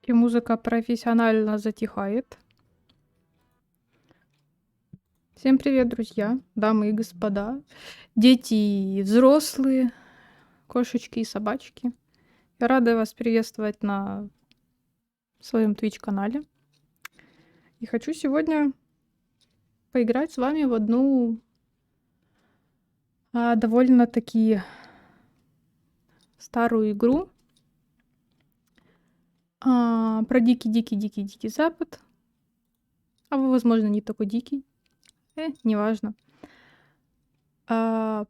И музыка профессионально затихает. Всем привет, друзья, дамы и господа, дети и взрослые, кошечки и собачки. Я рада вас приветствовать на своем Твич-канале. И хочу сегодня поиграть с вами в одну довольно-таки старую игру про дикий запад. А вы, возможно, не такой дикий. Неважно. Да.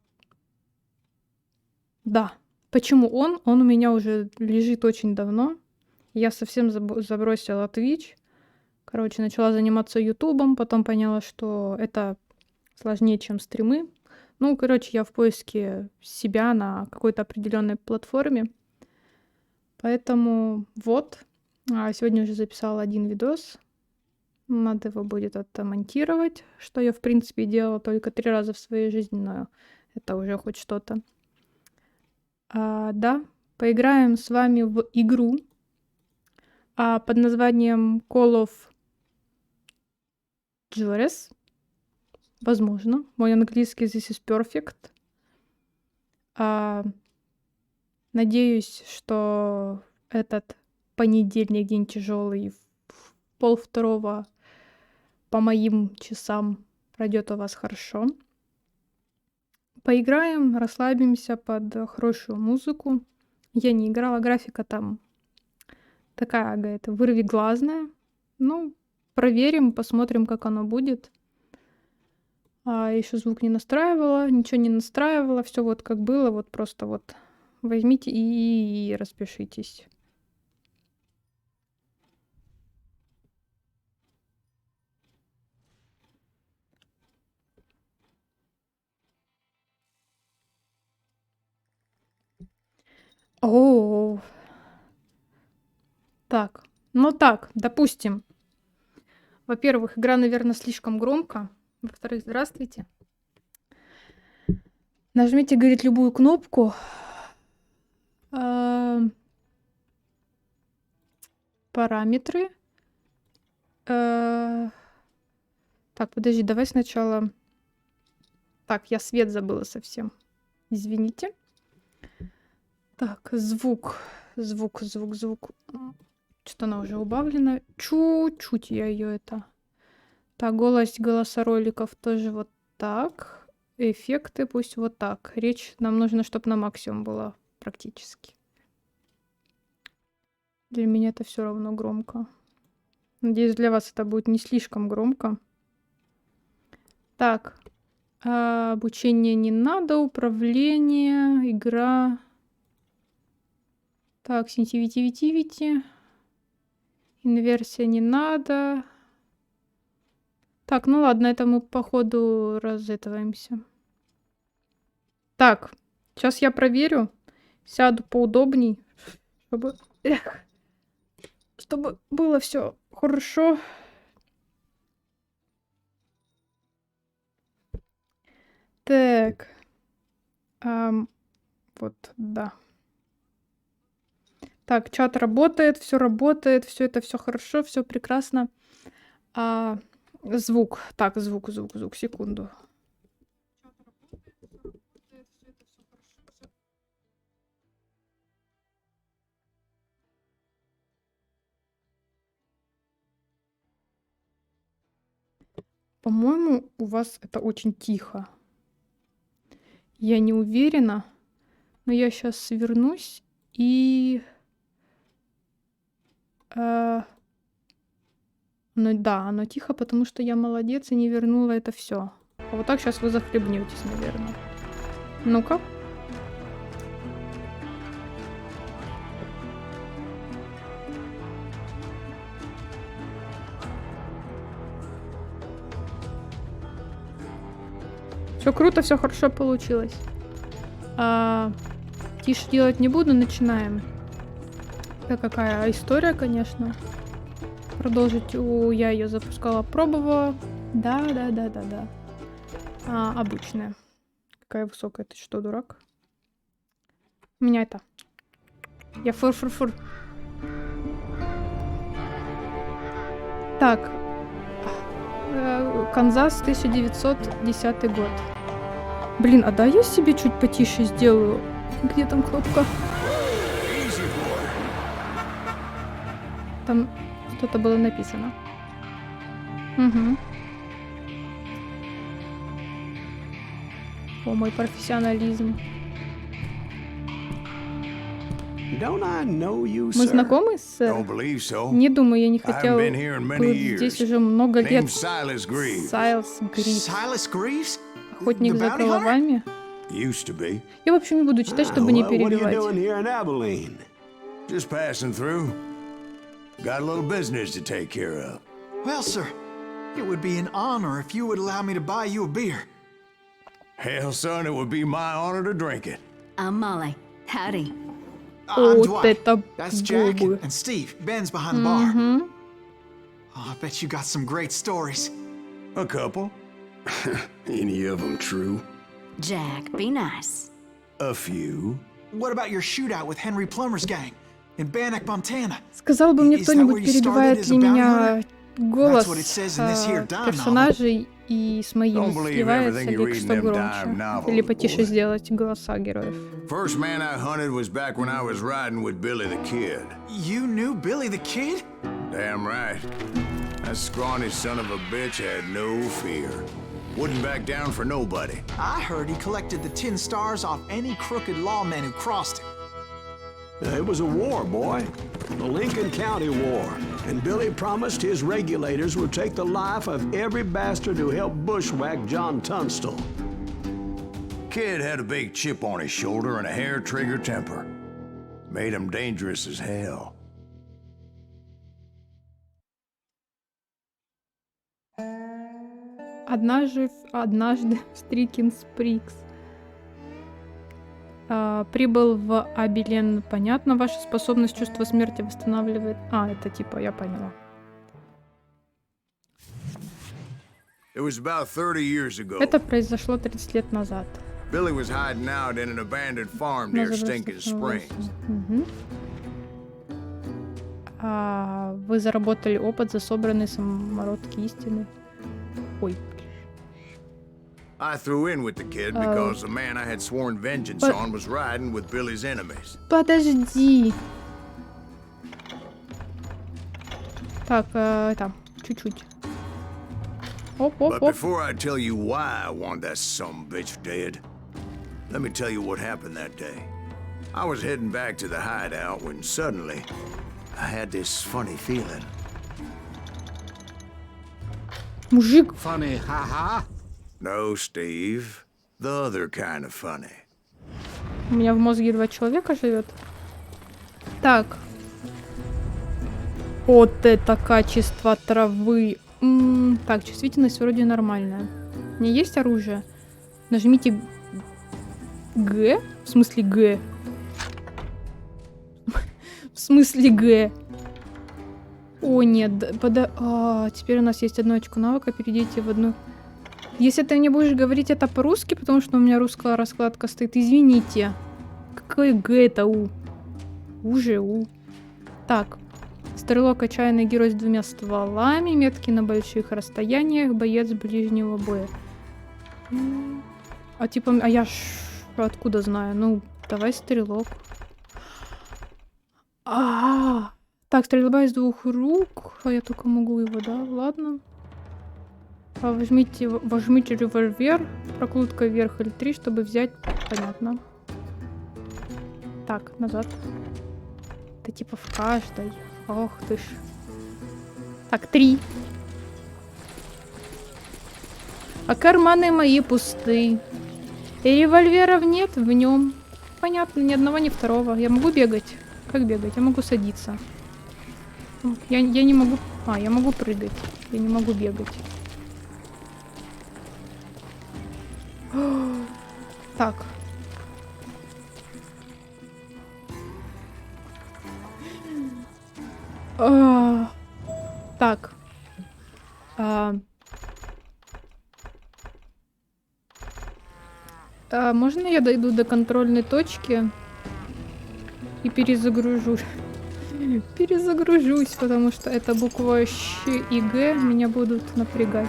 Почему он? Он у меня уже лежит очень давно. Я совсем забросила Twitch. Короче, начала заниматься ютубом, потом поняла, что это сложнее, чем стримы. Ну, короче, я в поиске себя на какой-то определенной платформе. Поэтому вот. Сегодня уже записала один видос. Надо его будет отмонтировать, что я, в принципе, делала только 3 раза в своей жизни, но это уже хоть что-то. Да, поиграем с вами в игру под названием Call of Juarez. Возможно. Мой английский this is perfect. Надеюсь, что этот понедельник, день тяжелый, в 1:30 по моим часам пройдет у вас хорошо. Поиграем, расслабимся под хорошую музыку. Я не играла, графика там такая, говорит, вырвиглазная. Ну, проверим, посмотрим, как оно будет. Еще звук не настраивала, ничего не настраивала. Все вот как было, вот просто вот возьмите и распишитесь. О, так, ну так, допустим. Во-первых, игра, наверное, слишком громко. Во-вторых, здравствуйте. Нажмите, говорит, любую кнопку. Параметры. Так, подожди, давай сначала... Так, я свет забыла совсем. Извините. Так, звук. Что-то она уже убавлена. Чуть-чуть я ее это... Так, голоса роликов тоже вот так. Эффекты пусть вот так. Речь нам нужно, чтобы на максимум было практически. Для меня это все равно громко. Надеюсь, для вас это будет не слишком громко. Так. Обучение не надо. Управление. Игра. Так, сенситивити. Инверсия не надо. Так, ну ладно, это мы по ходу разэтываемся. Так, сейчас я проверю. Сяду поудобней, чтобы было все хорошо. Так. Вот, да. Так, чат работает, все это все хорошо, все прекрасно. Звук. Так, звук, секунду. По-моему, у вас это очень тихо. Я не уверена, но я сейчас свернусь и... Ну да, оно тихо, потому что я молодец и не вернула это все. А вот так сейчас вы захлебнетесь, наверное. Ну-ка. Все круто, все хорошо получилось. Тише делать не буду, начинаем. Это какая история, конечно. Продолжить. Я ее запускала, пробовала. Да. Обычная. Какая высокая, ты что, дурак? У меня это. Я фур. Так. Канзас, 1910 год. Блин, да я себе чуть потише сделаю. Где там кнопка? Там что-то было написано. Угу. О, мой профессионализм. Мы знакомы, сэр? Не думаю, я не хотел быть здесь уже много лет. Сайлас Грифс. Охотник за головами. Я, в общем, не буду читать, чтобы не перебивать. Got a little business to take care of. Well, sir, it would be an honor if you would allow me to buy you a beer. Hell, son, it would be my honor to drink it. I'm Molly. Howdy. I'm Dwight. That's Jack and Steve. Ben's behind the bar. Oh, I bet you got some great stories. A couple. Any of them true? Jack, be nice. A few. What about your shootout with Henry Plummer's gang? Сказал бы мне кто-нибудь, перебивает ли меня голос персонажей и с моим сливается ли что громче. Или потише сделать голоса героев. First man I hunted was back when I was riding with Billy the Kid. You knew Billy the Kid? Damn right. That scrawny son of a bitch had no fear. Wouldn't back down for nobody. I heard he collected the 10 stars off any crooked lawman who crossed it. It was a war, boy. The Lincoln County War. And Billy promised his regulators would take the life of every bastard who helped bushwhack John Tunstall. Kid had a big chip on his shoulder and a hair-trigger temper. Made him dangerous as hell. Однажды в Стрикин-Сприкс. Прибыл в Абелен. Понятно, ваша способность чувства смерти восстанавливает. Это типа, я поняла. It was about 30 years ago. Это произошло 30 лет назад. Billy was hiding out in an abandoned farm near Stinking Springs. Вы заработали опыт за собранные самородки истины. Ой. I threw in with the kid because the man I had sworn vengeance on was riding with Billy's enemies. Подожди. Так, там, чуть-чуть. But Оп. before I tell you why I want that sumbitch dead, let me tell you what happened that day. I was heading back to the hideout when suddenly I had this funny feeling. Мужик. Funny, haha. No, Steve. The other kind of funny. У меня в мозге 2 человека живет. Так. Вот это качество травы. Так, чувствительность вроде нормальная. У меня есть оружие? Нажмите Г. В смысле Г? В смысле Г? О, нет. Теперь у нас есть 1 очко навыка. Перейдите в одну... Если ты мне будешь говорить это по-русски, потому что у меня русская раскладка стоит, извините. Какой Г это У? У же У. Так. Стрелок, отчаянный герой с 2 стволами, метки на больших расстояниях, боец ближнего боя. А я откуда знаю? Ну, давай стрелок. Так, стрельба из 2 рук. Я только могу его, да? Ладно. Возьмите револьвер, прокрутка вверх L3, чтобы взять. Понятно. Так, назад. Это типа в каждой. Ох ты ж. Так, 3. А карманы мои пусты. И револьверов нет в нем. Понятно, ни одного, ни второго. Я могу бегать? Как бегать? Я могу садиться. Я не могу... я могу прыгать. Я не могу бегать. Так. Так. Можно я дойду до контрольной точки и перезагружусь? Перезагружусь, потому что эта буква Щ и Г меня будут напрягать.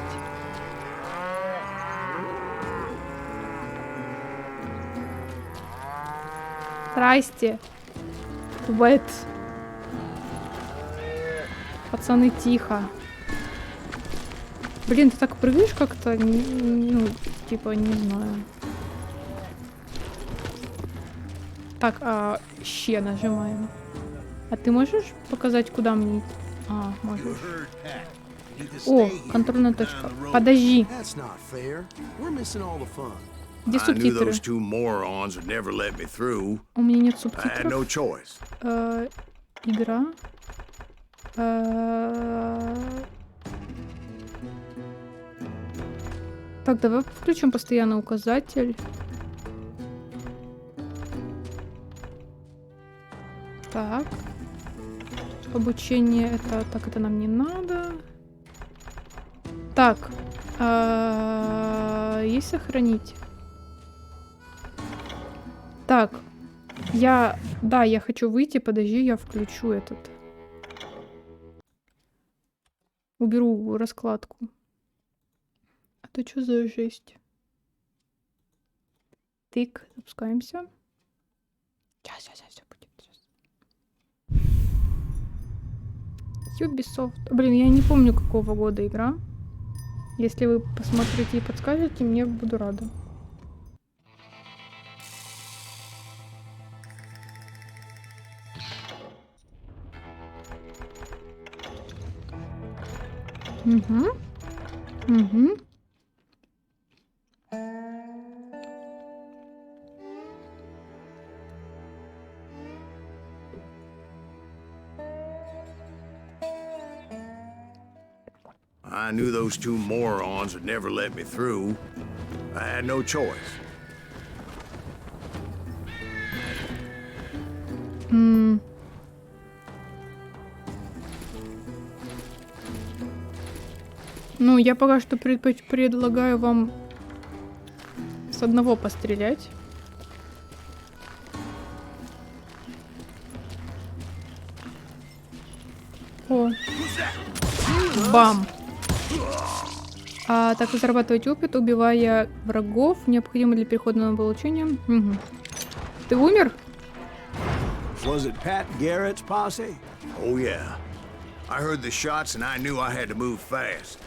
Здрасте. Wet. Пацаны, тихо. Блин, ты так прыгаешь как-то, ну, типа, не знаю. Так, Щ нажимаем. А ты можешь показать, куда мне идти? Можешь. О, контрольная точка. Подожди. Где субтитры? У меня нет субтитров. Игра. Так, давай включим постоянный указатель. Так. Обучение это... Так, это нам не надо. Так. Есть сохранить? Так. Я хочу выйти. Подожди, я включу этот. Уберу раскладку. А то что за жесть? Тык, запускаемся. Сейчас, все будет. Ubisoft. Блин, я не помню, какого года игра. Если вы посмотрите и подскажете, мне буду рада. Угу. Угу. I knew those two morons would never let me through. I had no choice. Ну, я пока что предлагаю вам с одного пострелять. О. Бам. А так вы зарабатываете опыт, убивая врагов, необходимо для переходного получения. Угу. Ты умер? Was it Pat Garrett's posse? Oh yeah. I heard the shots and I knew I had to move fast.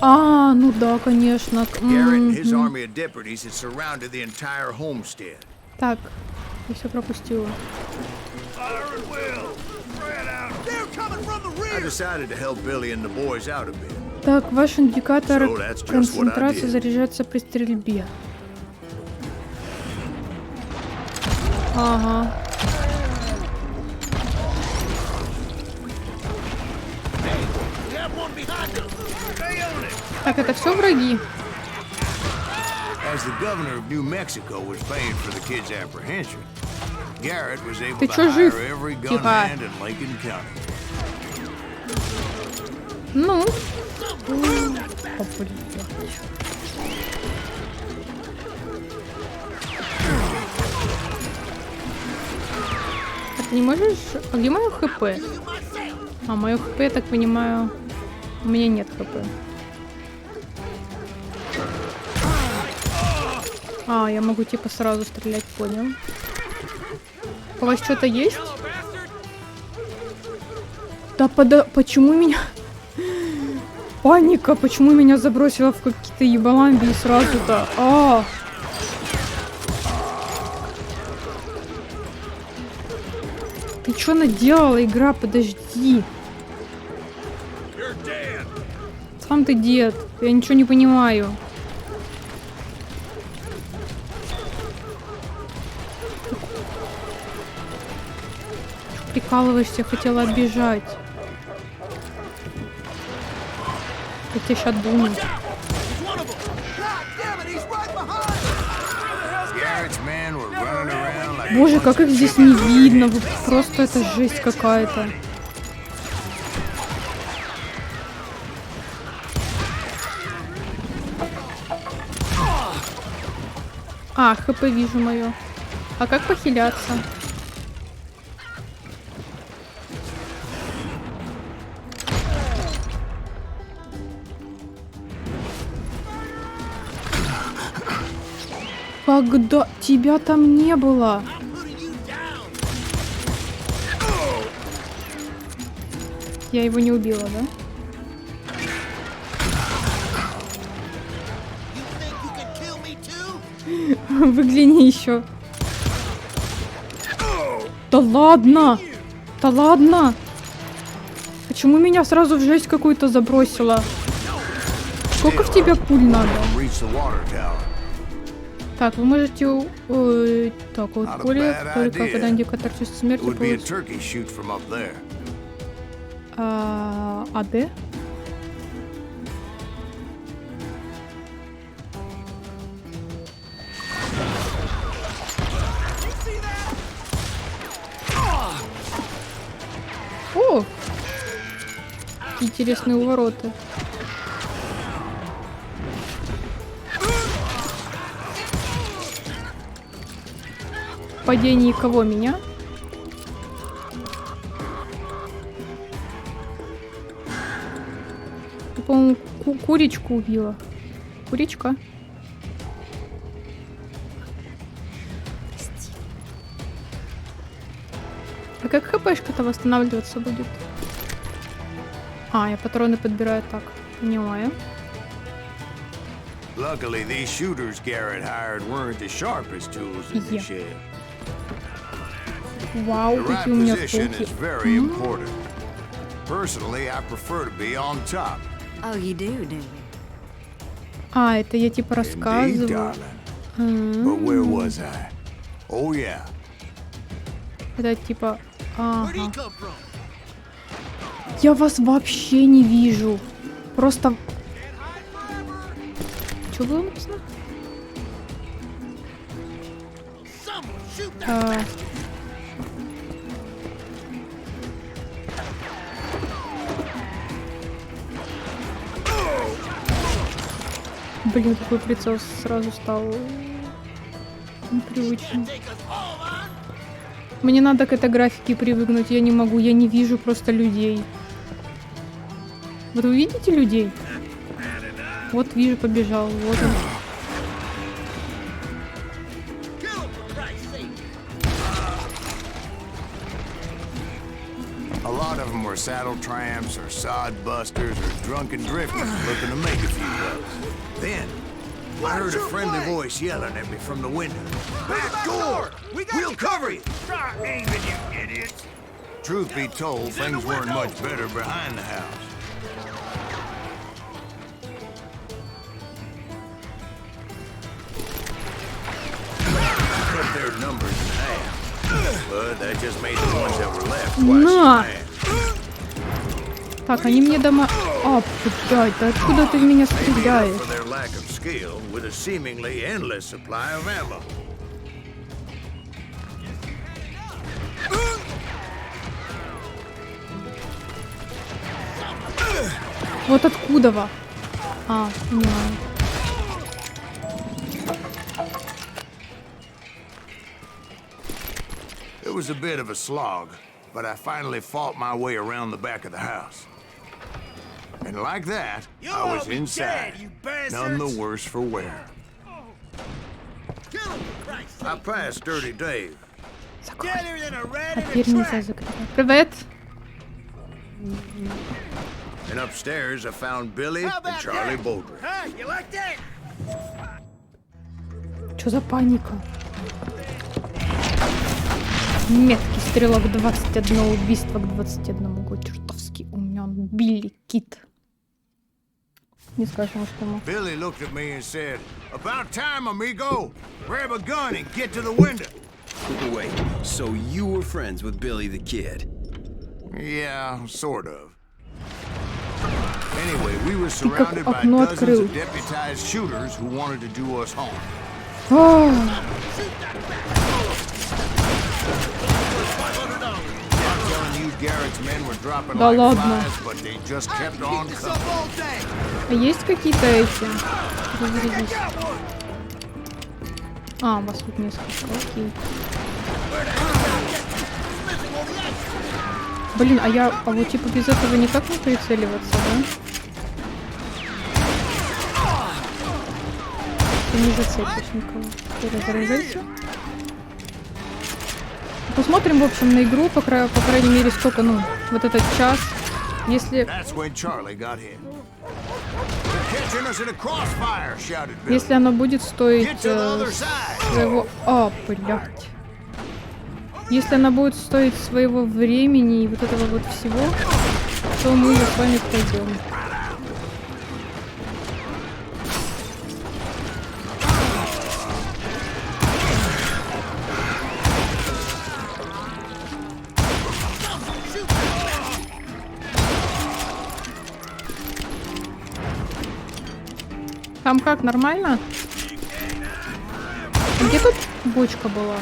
А, ну да, конечно. Garrett and his army of deputies had surrounded the entire homestead. Так, я все пропустила. I decided to help Billy and the boys out a bit. Так, ваш индикатор So that's just what I концентрации did. заряжается при стрельбе. Ага. Так, это все враги? As the governor of New Mexico was paying for the kids' apprehension, Garrett was able Ты to чё, hire жив? every Тихо. gunman in Lincoln County. Ну. А ты не можешь... А где мое хп? А, мое хп, я так понимаю... У меня нет хп. А, я могу типа сразу стрелять, понял. У вас что-то есть? Да почему меня... Паника, почему меня забросило в какие-то ебаламби сразу-то? А! Ты чё наделала, игра? Подожди. Сам ты дед. Я ничего не понимаю. Прикалываешься, хотела отбежать. Я тебя сейчас думаю. Боже, как их здесь не видно. Просто это жесть какая-то. А, хп вижу мое. А как похиляться? Когда тебя там не было? Я его не убила, да? Выгляни еще. Да ладно! Да ладно! Почему меня сразу в жесть какую-то забросило? Сколько в тебя пуль надо? Так, вы можете... так, вот пули, только когда индикатор чувства смерти будет... АД? О! Какие интересные увороты. Падение кого? Меня? Я, по-моему, курочку убила. Курочка? А как хпшка-то восстанавливаться будет? А, я патроны подбираю так. Понимаю. Luckily, these shooters Garrett hired weren't the sharpest tools in the shed. Вау, The right какие у меня position фоки. is very important. Personally, I prefer to be on top. Oh, you do you? А, это я типа Indeed, рассказываю. darling. But where was I? Oh, yeah. Это типа... Ага. Я вас вообще не вижу. Просто... Что было написано? Блин, какой прицел сразу стал непривычным. Мне надо к этой графике привыкнуть, я не могу, я не вижу просто людей. Вот вы видите людей? Вот вижу, побежал, вот он. A lot of them were saddle tramps or sod busters or drunken drifters looking to make a few bucks. Then, I heard a friendly voice yelling at me from the window. Back door! We'll cover you! Start aiming, you idiots! Truth be told, things weren't much better behind the house. Cut their numbers in half. But that just made the ones that were left twice as На! mad. Так, они мне дома... А, блядь, да откуда ты в меня стреляешь? For their lack of skill with a seemingly endless supply of ammo. Вот откуда во? А, понимаю. It was a bit of a slog, but I finally fought my way around the back of the house. And like that, I was inside, none the worse for wear. I passed Dirty Dave. Закрой. А дверь нельзя закрыть. Привет! And upstairs, I found Billy and Charlie Bouldry. Что за паника? Меткий стрелок, 21 убийство к 21 году. Чертовски умен. Билли Кит. Не скажем, что ему. Billy looked at me and said, "About time, amigo. Grab a gun and get to the window." Wait, so you were friends with Billy the Kid? Yeah, sort of. Anyway, we were surrounded by окно dozens открыл. of deputized shooters who wanted to do us harm. А, I'm telling you, Garrett's men were dropping Да like ладно. flies, but they just kept on coming. а есть какие-то эти? Разрядись. А, вас тут несколько, окей. Блин, а вот типа без этого никак не прицеливаться, да? Ты не зацепишь никого. Ты разоружайся. Посмотрим, в общем, на игру, по крайней мере, сколько, ну, вот этот час. Если оно будет стоить своего... А, блядь. Если она будет стоить своего времени и вот этого вот всего, то мы ее с вами пройдем. Там как, нормально? Где тут бочка была?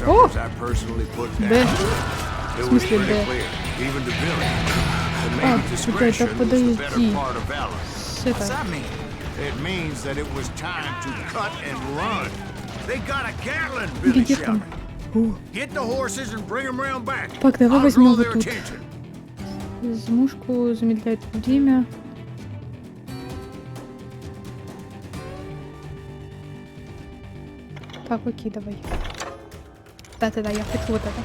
О! Д. В смысле Д? А, блядь, да подойди. С этого. Где там? Так, давай возьмем вот тут. Измушку замедляет время. Так, окей, давай. Да-да-да, я хочу вот это.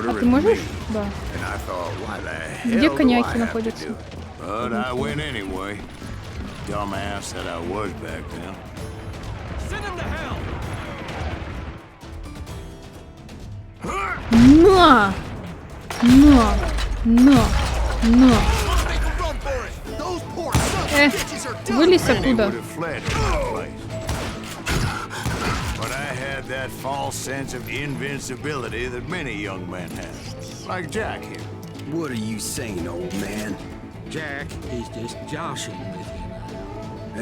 А ты можешь? Да. Где коньяки находятся? But I went anyway. Dumbass that I was back then. На! На! На! На! Вылезь оттуда. But I had that false sense of invincibility that many young men have. Like Jack here. What are you saying, old man? Jack is just joshing with you.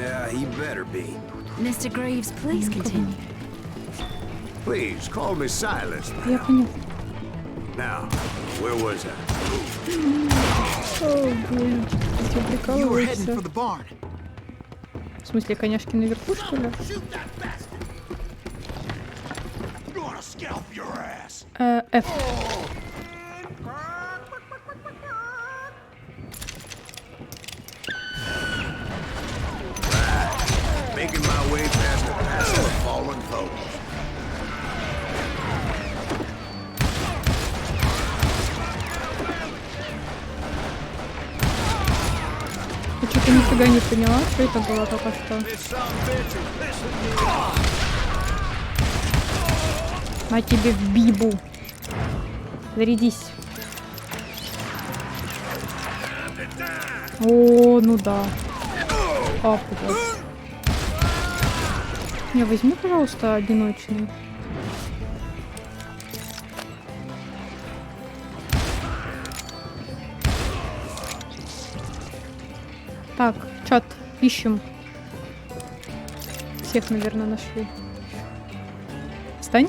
Yeah, he better be. Mr. Greaves, please continue. Please, call me Silas. Я понял. Now, where was I? О, блин, ты You were heading прикалываешься. for the barn. В смысле, коняшки наверху, что ли? Gonna scalp your ass. F. Making my way past a passive fallen foes. Я что-то нифига не поняла, что это было только что. На тебе в бибу. Зарядись. О, ну да. Ахуй. Не, возьми, пожалуйста, одиночный. Так, чат, ищем. Всех, наверное, нашли. Встань.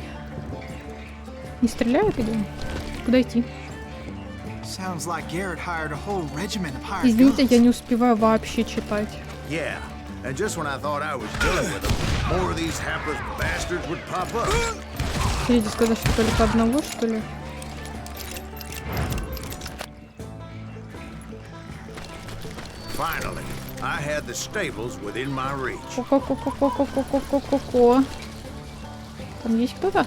Не стреляют, идем? Куда идти? Sounds like Garrett hired a whole regiment of hired Извините, guns. я не успеваю вообще читать. Yeah, and just when I thought I was done with them, more of these hapless bastards would pop up. Хотите сказать, что только одного, что ли? Finally, I had the stables within my reach. Ко-ко-ко-ко-ко-ко-ко-ко-ко. Там есть кто-то?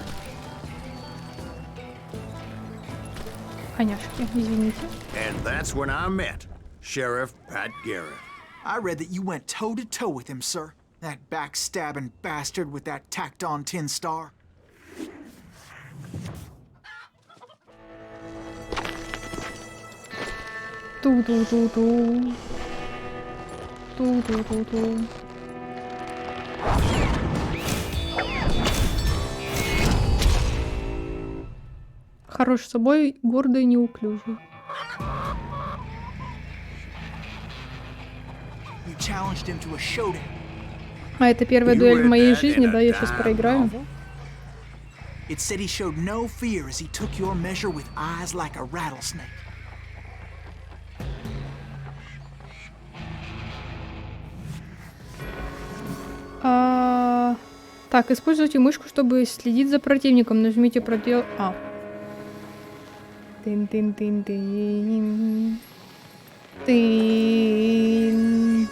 Коняшки, извините. And that's when I met Sheriff Pat Garrett. I read that you went toe-to-toe with him, sir. That backstabbing bastard with that tacked-on tin star. Ту-ту-ту-ту. Ту-ту-ту-ту. Хорош собой, гордый и неуклюжий. You challenged him to a showdown. А это первая You дуэль в read моей that жизни, in a да, я сейчас dime проиграю. novel? It said he showed no fear as he took your measure with eyes like a rattlesnake. Так, используйте мышку, чтобы следить за противником. Нажмите продел... Тын-тын-тын-тын. Тын.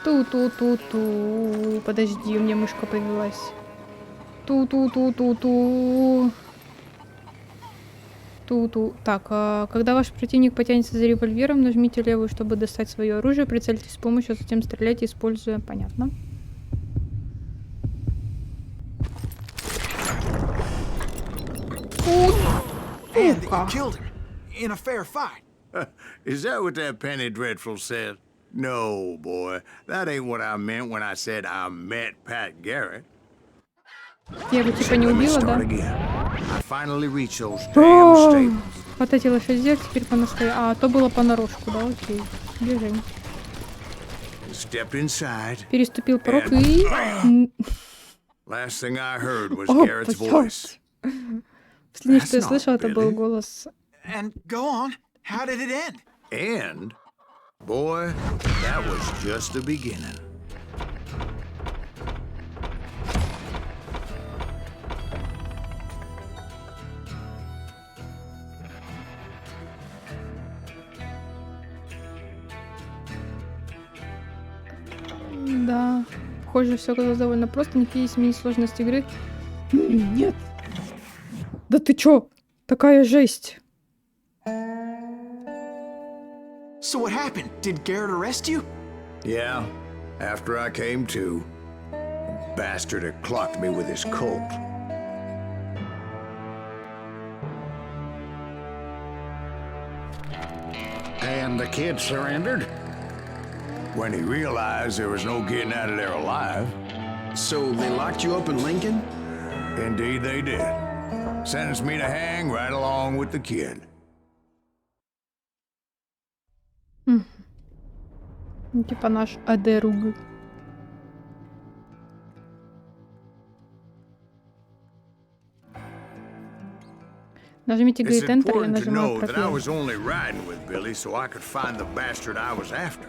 Ту-ту-ту-ту. Подожди, у меня мышка повелась. Ту-ту-ту-ту-ту. Ту-ту. Так, когда ваш противник потянется за револьвером, нажмите левую, чтобы достать свое оружие, прицельтесь с помощью, затем стреляйте, используя... Понятно. And that you killed him in a fair fight. Is that what that penny dreadful said? No, boy. That ain't what I meant when I said I met Pat Garrett. Я его типа не Let me убила, start да? again. I finally reached those damn stables. Вот эти лошади, теперь по-настоящему. То было понарошку, да, окей. Бежим. Stepped inside. Переступил порог и... Last thing I heard was О, Garrett's блядь. voice. Последнее, что я That's not слышала, это был Billy. голос... And go on. How did it end? And, boy, that was just the beginning. Похоже, все оказалось довольно просто. Никакие семейные сложности игры. Нет. Да ты чё? Такая жесть. So what happened? Did Garrett arrest you? Yeah, after I came to, the bastard had clocked me with his Colt. And the kid surrendered? When he realized there was no getting out of there alive. So they locked you up in Lincoln? Indeed they did. Sentenced me to hang right along with the kid. Типа наш адеруг. Нажмите, It's говорит, Enter, я important to нажимаю know that I пробел. was only riding with Billy so I could find the bastard I was after.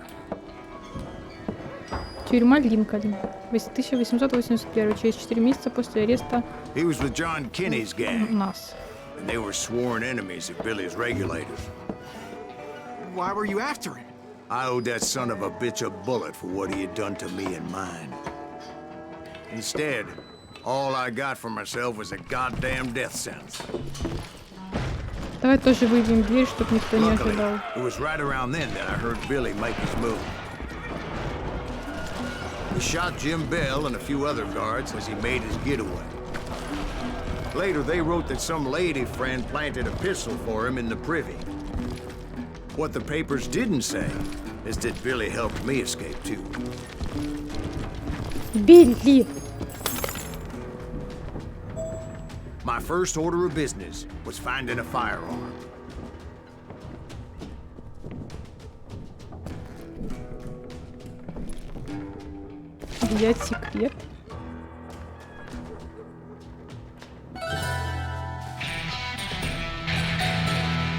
Тюрьма Линкольн. 1881. Через 4 месяца после ареста He was with John Kinney's gang, нас. and they were sworn enemies of Billy's regulators. Why were you after him? I owed that son of a bitch a bullet for what he had done to me and mine. Instead, all I got for myself was a goddamn death sentence. Давай тоже выйдем в дверь, чтобы никто не Luckily, ожидал. it was right around then that I heard Billy make his move. He shot Jim Bell and a few other guards as he made his getaway. Later, they wrote that some lady friend planted a pistol for him in the privy. What the papers didn't say is that Billy helped me escape too. Билли! My first order of business was finding a firearm. Взять секрет.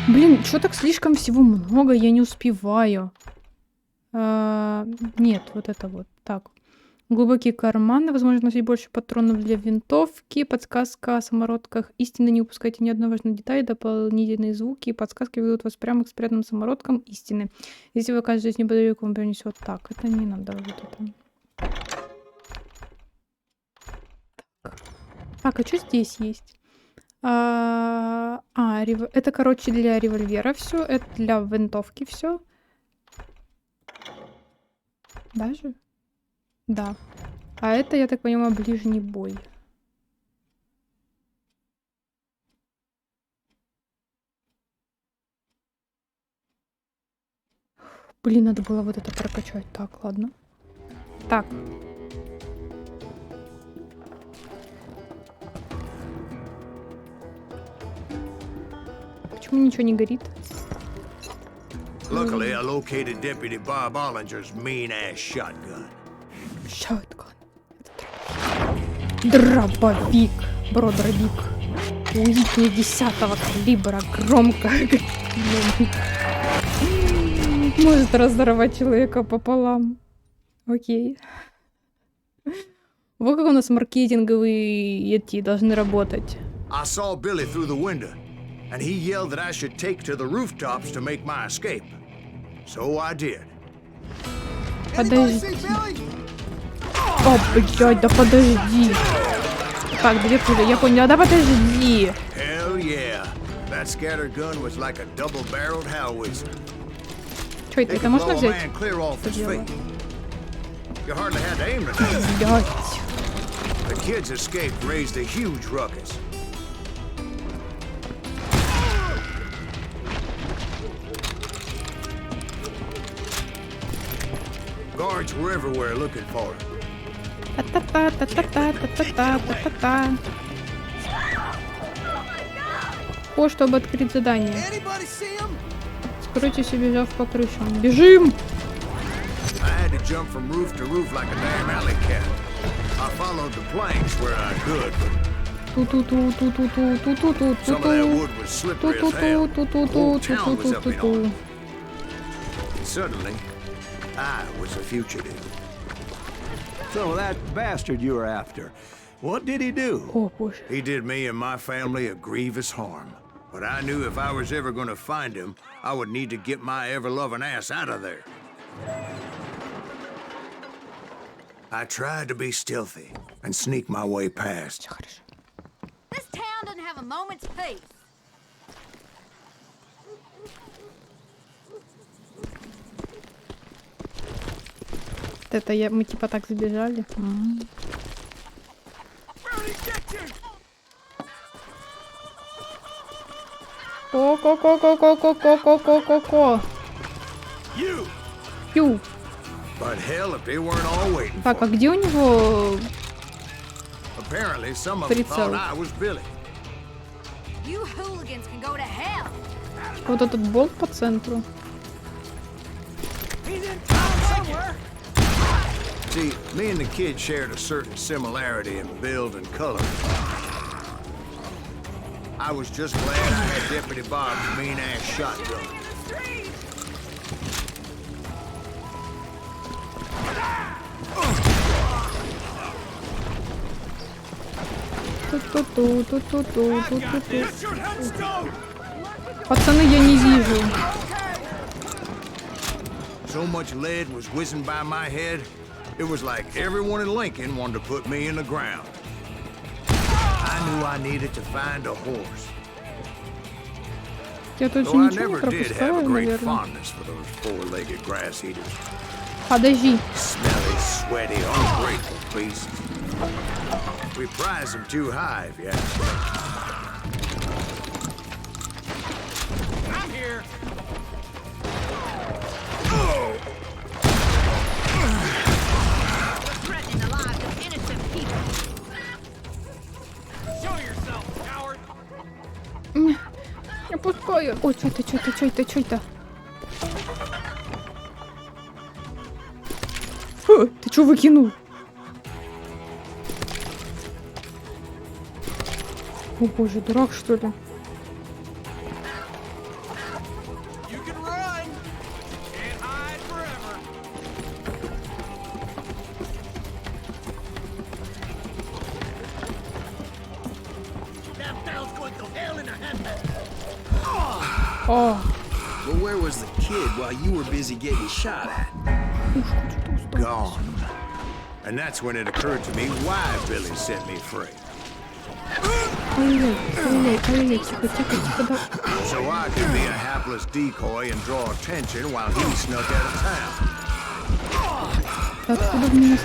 Блин, что так слишком всего много, я не успеваю. Нет, вот это вот. Так. Глубокие карманы, возможно, носить больше патронов для винтовки, подсказка о самородках. Истинно не упускайте ни одной важной детали, дополнительные звуки и подсказки ведут вас прямо к спрятанным самородкам истины. Если вы окажетесь неподалеку, вам принесет так. Это не надо вот это. Так, а что здесь есть? Это, короче, для револьвера все, это для винтовки все. Даже? Да. А это, я так понимаю, ближний бой. Блин, надо было вот это прокачать. Так, ладно. Так. Почему ничего не горит? Luckily, I located Deputy Bob Ollinger's mean-ass shotgun. Shotgun. Дробовик. Бро, дробик. Уитни 10-го калибра. Громко. Может разорвать человека пополам. Окей. Вот как у нас маркетинговые эти должны работать. I saw Billy through the window, and he yelled that I should take to the rooftops to make my escape. So I did. Подожди. О, блядь, да подожди. Так, две пули, я поняла, да подожди. Hell yeah. That scatter gun was like a double-barreled howitzer. Чё это, It это could можно blow a взять? man clear off his дело? feet. You hardly had to aim at that. Блядь. The kids escaped raised a huge ruckus. Guards were everywhere looking for him. Та-та-та-та-та-та-та-та-та-та. О, чтобы открыть задание. Скройтесь, убежав по крышам. Бежим! I had to jump from roof to roof like a damn alley cat. I followed the planks where I could, but some of that wood was slippery as hell. The whole town was up in arms. Suddenly, I was a fugitive. So that bastard you were after, what did he do? О, боже. He did me and my family a grievous harm. But I knew if I was ever going to find him, I would need to get my ever-loving ass out of there. I tried to be stealthy and sneak my way past. This town doesn't have a moment's peace. Это мы типа так забежали. Ко-ко-ко-ко-ко-ко-ко-ко-ко-ко. Ю. But hell, if they weren't all waiting Так, for а me. где у него Apparently, some of them прицел? thought I was Billy. You hooligans can go to hell. Вот этот болт по центру? See, me and the kid shared a certain similarity in build and color. I was just glad I had Deputy Bob's mean-ass shotgun. Пацаны, я не вижу. So much lead was whizzing by my head, it was like everyone in Lincoln wanted to put me in the ground. I knew I needed to find a horse. Я тут Though I ничего не never did have a пропускаю, great наверное. fondness for those four-legged grass eaters. Подожди. Smelly, sweaty, ungrateful beasts. We prize them too high, if you ask me. I'm here. Threatening the lives of innocent people. Show yourself, coward. Не пускаю. Ой, что это? Фу, ты что выкинул? О боже, дурак что ли? You can run. Can't hide forever. That bell's going to hell in a handbasket. О, But where was the kid while you were busy getting shot at? Gone. And that's when it occurred to me why Billy set me free. ай-яй, тихо, да. So I could be a hapless decoy and draw attention while he snuck out of town. Да откуда в меня...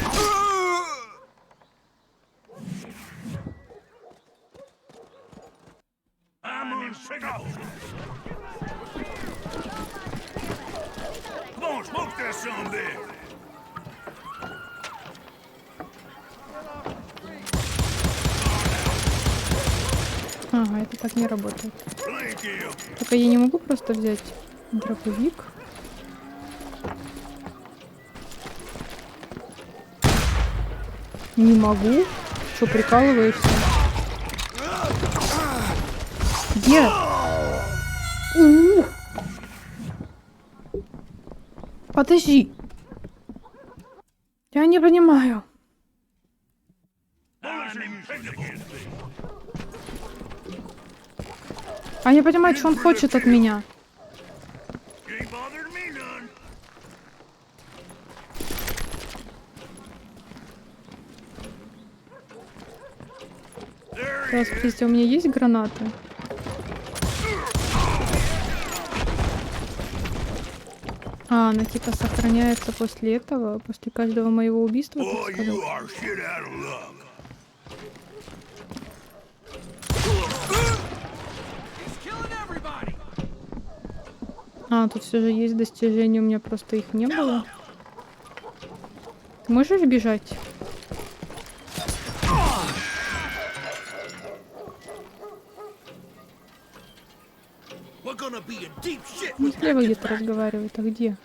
I'm on signal. Come on, smoke that son of a bitch. Ага, это так не работает. Только я не могу просто взять дробовик. Не могу. Что, прикалываешься? Где? Подожди. Я не понимаю. А не понимаю, что он хочет от меня. Сейчас, подождите, у меня есть гранаты? А, она типа сохраняется после этого, после каждого моего убийства, так сказать. А, тут все же есть достижения, у меня просто их не было. Ты можешь бежать? Ну, слева где-то разговаривает, а где?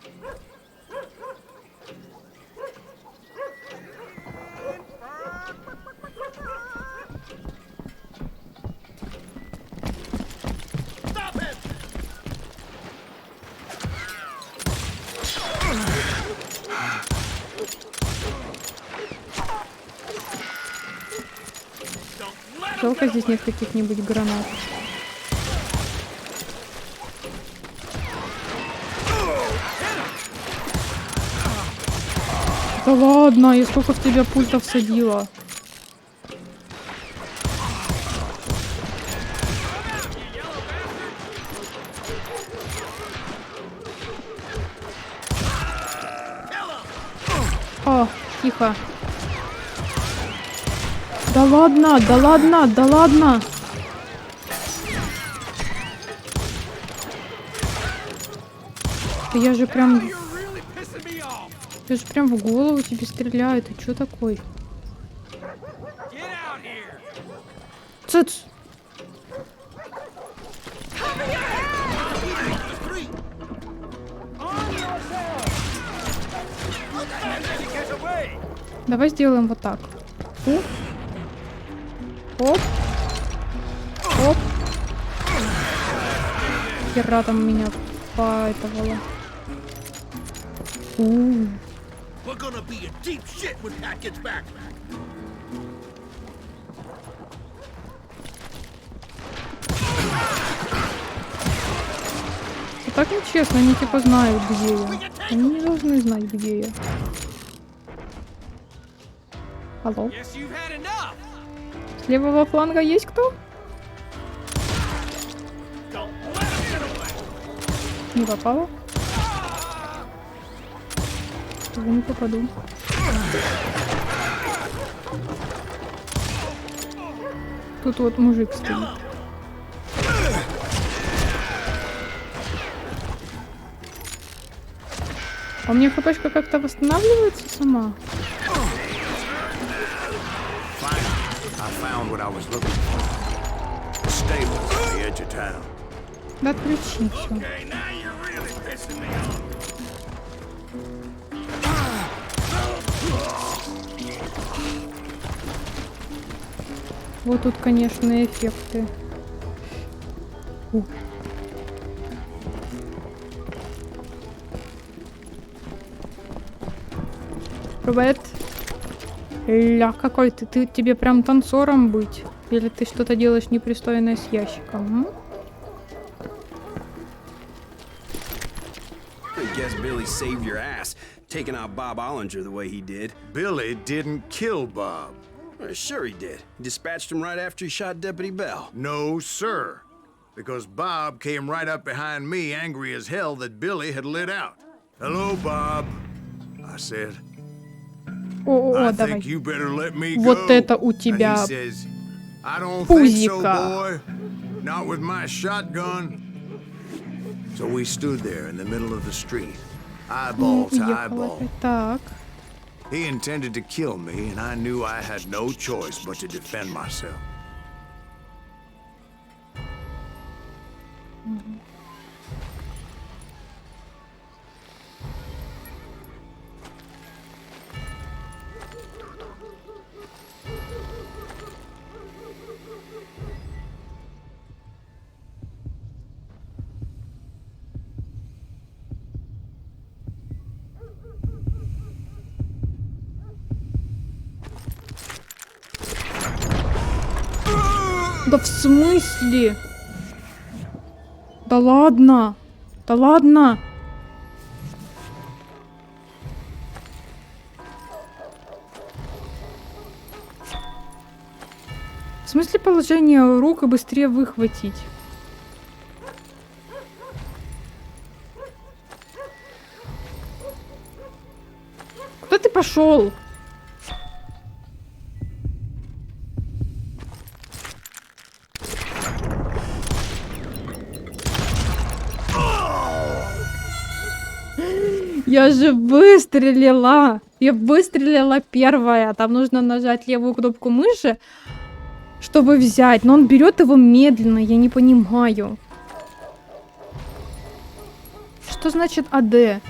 Жалко, здесь нет каких-нибудь гранат. Да ладно, я сколько в тебя пультов садила. О, тихо. Да ладно, да ладно, да ладно. Да я же прям в голову тебе стреляю. Ты чё такой? Цыц! Давай сделаем вот так. Оп. Оп. Хера там меня поэтовала. Так нечестно, они типа знают, где я. Они не должны знать, где я. Алло. С левого фланга есть кто? Не попало? Я не попаду. Тут вот мужик стоит. А у меня хпшка как-то восстанавливается сама? Да отключи всё. Вот тут, конечно, эффекты. Привет. Ля, какой ты? Тебе прям танцором быть? Или ты что-то делаешь непристойное с ящиком? I guess Billy saved your ass, taking out Bob Ollinger the way he did. Billy didn't kill Bob. Sure he did. He dispatched him right after he shot Deputy Bell. No, sir. Because Bob came right up behind me, angry as hell that Billy had lit out. Hello, Bob, I said. О, I давай. think you better let me go. Вот это у тебя And he says, I don't think so, пузика. boy. Not with my shotgun. So we stood there in the middle of the street, eyeball to eyeball. Так. He intended to kill me, and I knew I had no choice but to defend myself. Да в смысле? Да ладно? Да ладно? В смысле положение рук и быстрее выхватить? Куда ты пошел? Я же выстрелила! Я выстрелила первая. Там нужно нажать левую кнопку мыши, чтобы взять. Но он берет его медленно, я не понимаю. Что значит АД?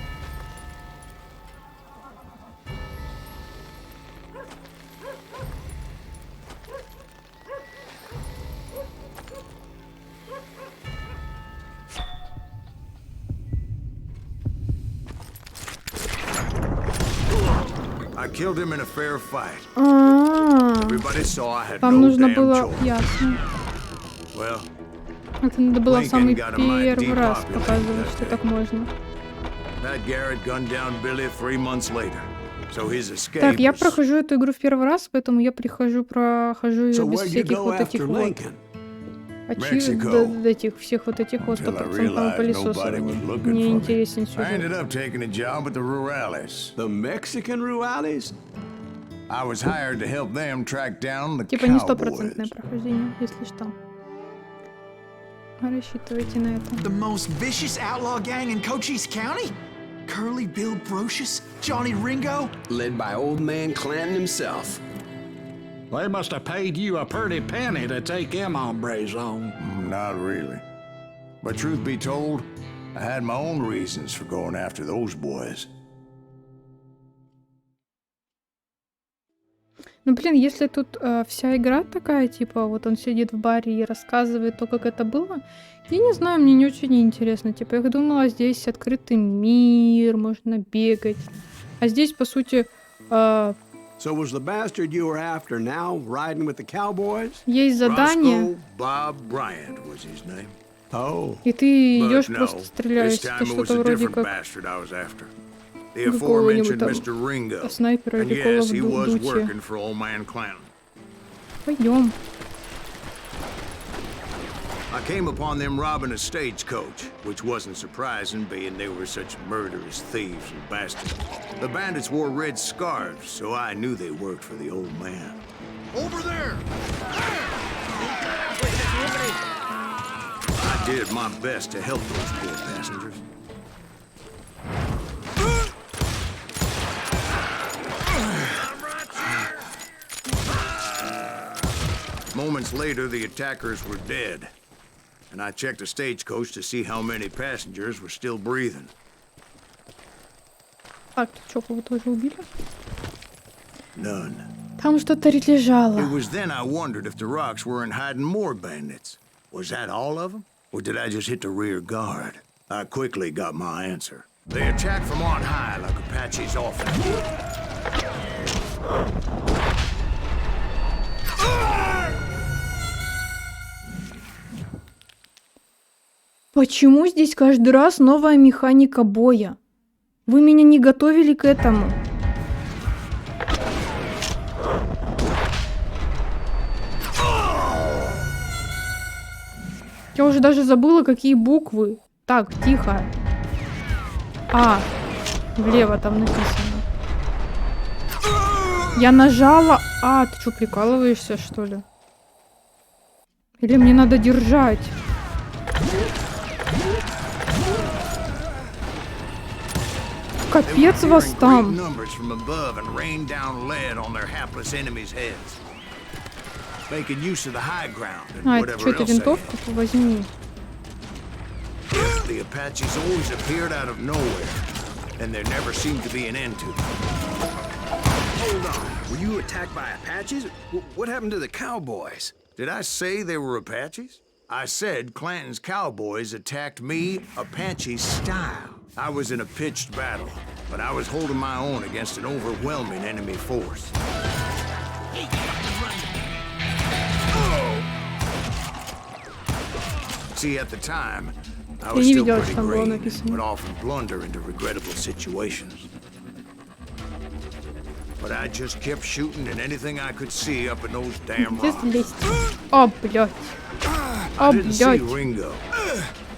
I killed him in a fair fight. Everybody saw I had Там no нужно damn было... choice. Ясно. Well, Это надо было в самый Lincoln got a mighty первый раз depopulated показывать, that что day. так можно. Pat Garrett gunned down Billy 3 months later. so his escape Так, я was... прохожу эту игру в первый раз, поэтому я прохожу ее So без where'd you всяких go вот этих after вот Lincoln? этих всех вот этих вот Until I стопроцентного realized пылесосования. nobody was looking Мне for me. интересен I сюжет. ended up taking a job at the Rurales. The Mexican Rurales? I was hired to help them track down the Типа не стопроцентное cowboys. прохождение, если что. Рассчитывайте на это. The most vicious outlaw gang in Cochise County? Curly Bill Brocious? Johnny Ringo? Led by old man Clanton himself. They must have paid you a pretty penny to take them hombres on. Not really. But truth be told, I had my own reasons for going after those boys. Ну, блин, если тут вся игра такая, типа, вот он сидит в баре и рассказывает то, как это было, я не знаю, мне не очень интересно. Типа, я думала, здесь открытый мир, можно бегать. А здесь, по сути, So was the bastard you were after now riding with the cowboys? есть задание, Roscoe Bob Bryant was his name. Oh. и ты But идешь no, просто стреляешь. this Это time it was что-то a вроде different как bastard I was after. The какого-нибудь aforementioned там Mr. Ringo. снайпера And или Call yes, he of was Duty. working for old man Clanton. Пойдем. I came upon them robbing a stagecoach, which wasn't surprising, being they were such murderous thieves and bastards. The bandits wore red scarves, so I knew they worked for the old man. Over there! I did my best to help those poor passengers. Moments later, the attackers were dead. And I checked the stagecoach to see how many passengers were still breathing. Так, тут что, кого тоже убили? None. Там что-то лежало. It was then I wondered if the rocks weren't hiding more bandits. Was that all of them? Or did I just hit the rear guard? I quickly got my answer. They attacked from on high like Apaches often do. Почему здесь каждый раз новая механика боя? Вы меня не готовили к этому. Я уже даже забыла, какие буквы. Так, тихо. А, влево там написано. Я нажала... А, ты что, прикалываешься, что ли? Или мне надо держать? Капец вас там. А, это что, это винтовка? Возьми. The Apaches always appeared out of nowhere, and there never seemed to be an end to them. Hold on. Were you attacked by Apaches? What happened to the cowboys? Did I say they were Apaches? I said Clanton's cowboys attacked me Apache style. I was in a pitched battle, but I was holding my own against an overwhelming enemy force. See, at the time, I was still pretty green, but often blunder into regrettable situations. But I just kept shooting at anything I could see up in those damn rocks. О, блядь. О, I didn't see блядь. Ringo.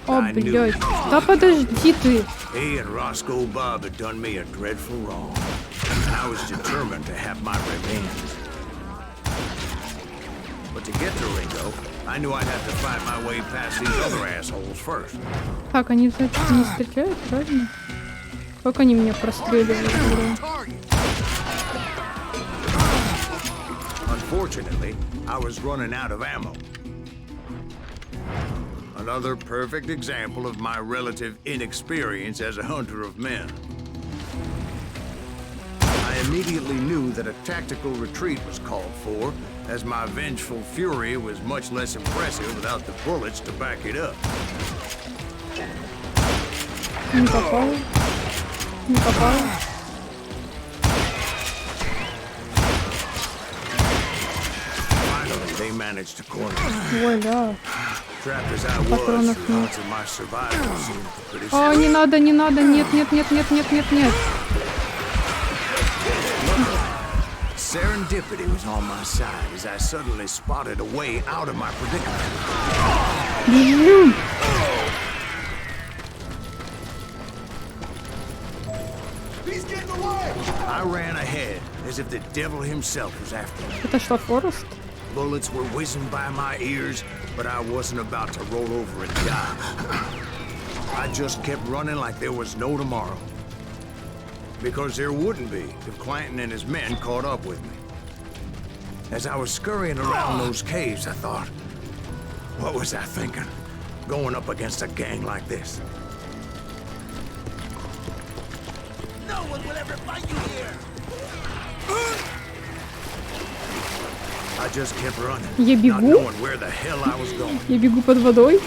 О, I knew блядь. he was Да подожди ты. He and Roscoe Bob had done me a dreadful wrong. I was determined to have my revenge. But to get to Ringo, I knew I'd have to fight my way past these other assholes first. Так, они, значит, не стреляют, правильно? Как они меня простреливают? Unfortunately, I was running out of ammo. Another perfect example of my relative inexperience as a hunter of men. I immediately knew that a tactical retreat was called for, as my vengeful fury was much less impressive without the bullets to back it up. Не попал. Не попал. Finally, they managed to corner me. Вуаля. Trapped as I was, the odds of my survival seemed pretty А, slim. не надо, не надо. Нет, нет, нет, нет, нет, нет, нет. Serendipity was on my side as I suddenly spotted a way out of my predicament. He's getting away! I ran ahead as if the devil himself was after me. Это что, Форест? Bullets were whizzing by my ears, but I wasn't about to roll over and die. I just kept running like there was no tomorrow. Because there wouldn't be if Clanton and his men caught up with me. As I was scurrying around those caves, I thought, what was I thinking? Going up against a gang like this. No one will ever fight you here! I just kept running, Я not бегу. knowing where the hell I was going. Я бегу под водой.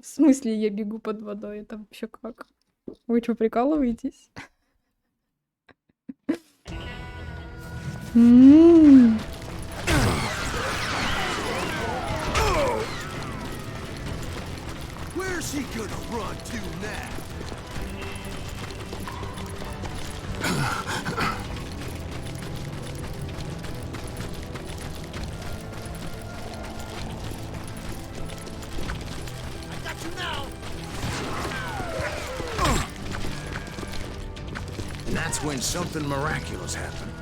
В смысле, я бегу под водой? Это вообще как? Вы что, прикалываетесь? Where's he gonna run to now? And that's when something miraculous happened.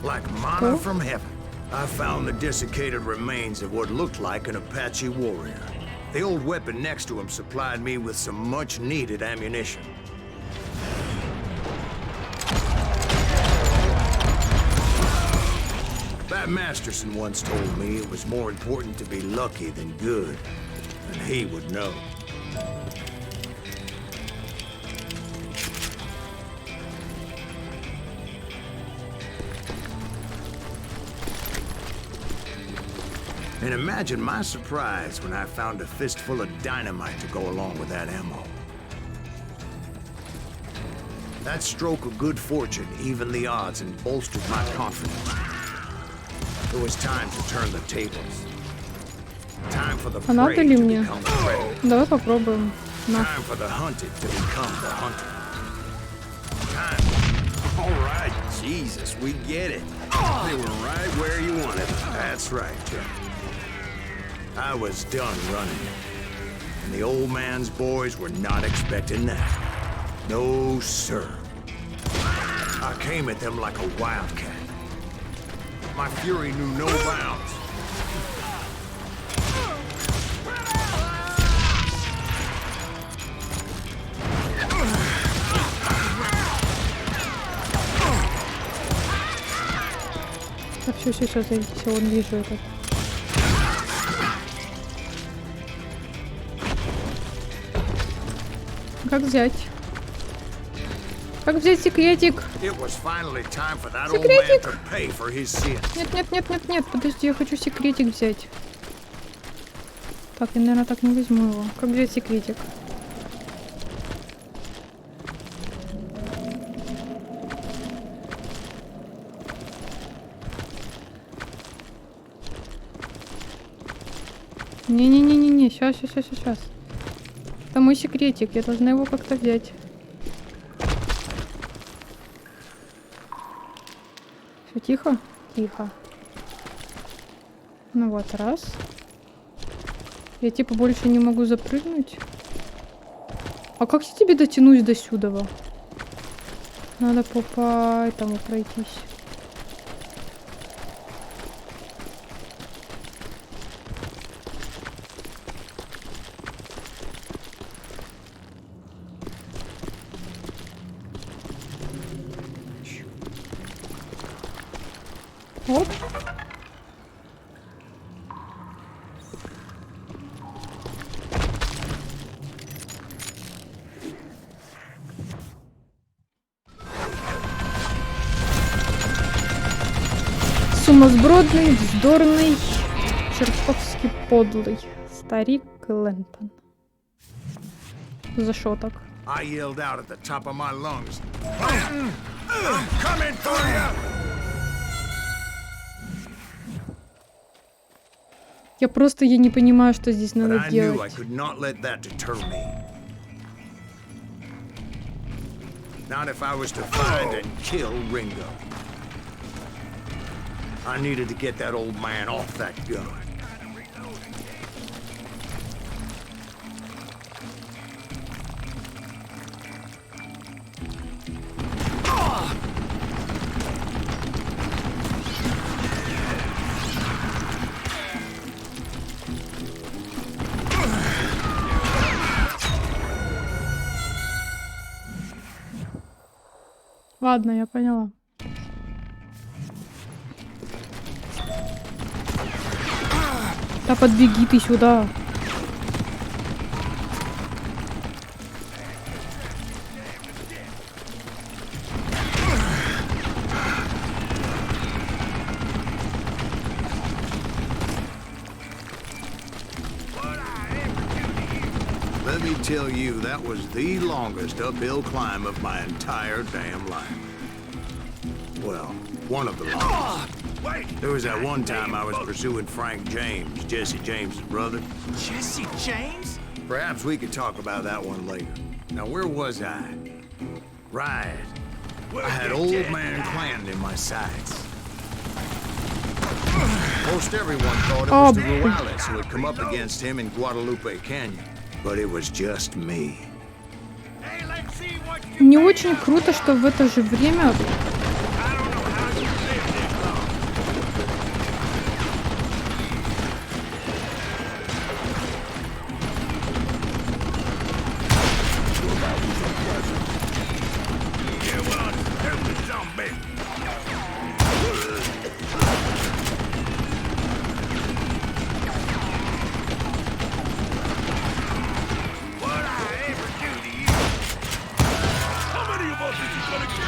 Like manna from heaven. I found the desiccated remains of what looked like an Apache warrior. The old weapon next to him supplied me with some much-needed ammunition. Bat Masterson once told me it was more important to be lucky than good, and he would know. And imagine my surprise when I found a fistful of dynamite to go along with that ammo. That stroke of good fortune evened the odds and bolstered my confidence. It was time to turn the tables. Time for the prey Надо ли to мне? become the prey. Давай попробуем. На. Time for the hunted to become the hunter. Time. All right, Jesus, we get it. They were right where you wanted them. That's right, Jim. I was done running. And the old man's boys were not expecting that. No, sir. I came at them like a wildcat. My fury knew no bounds. Так, все, все, вон вижу этот. Как взять? Как взять секретик? It was finally time for that old man to pay for his sins. Нет, подожди, я хочу секретик взять. Так, я, наверное, так не возьму его. Как взять секретик? Не-не-не-не-не, сейчас. Это мой секретик, я должна его как-то взять. Все тихо? Тихо. Ну вот, раз. Я типа больше не могу запрыгнуть. А как я тебе дотянусь до сюда? Надо по этому пройтись. Оп. Сумасбродный, вздорный, чертовски подлый старик Клентон. За шо так? I yelled out at the top of my lungs. Clanton, I'm coming for you! Я не понимаю, что здесь But надо I knew I делать. could not let that deter me. Not if I was to find and kill Ringo. I needed to get that old man off that gun. Ладно, я поняла. Да подбеги ты сюда. Let me tell you, that was the longest uphill climb of my entire damn life. Well, one of the longest. There was that one time I was pursuing Frank James, Jesse James's brother. Jesse James? Perhaps we could talk about that one later. Now, where was I? Right. I had old man Clanton in my sights. Most everyone thought it was the Ruales who had come up against him in Guadalupe Canyon. But it was just me. Не очень круто, что в это же время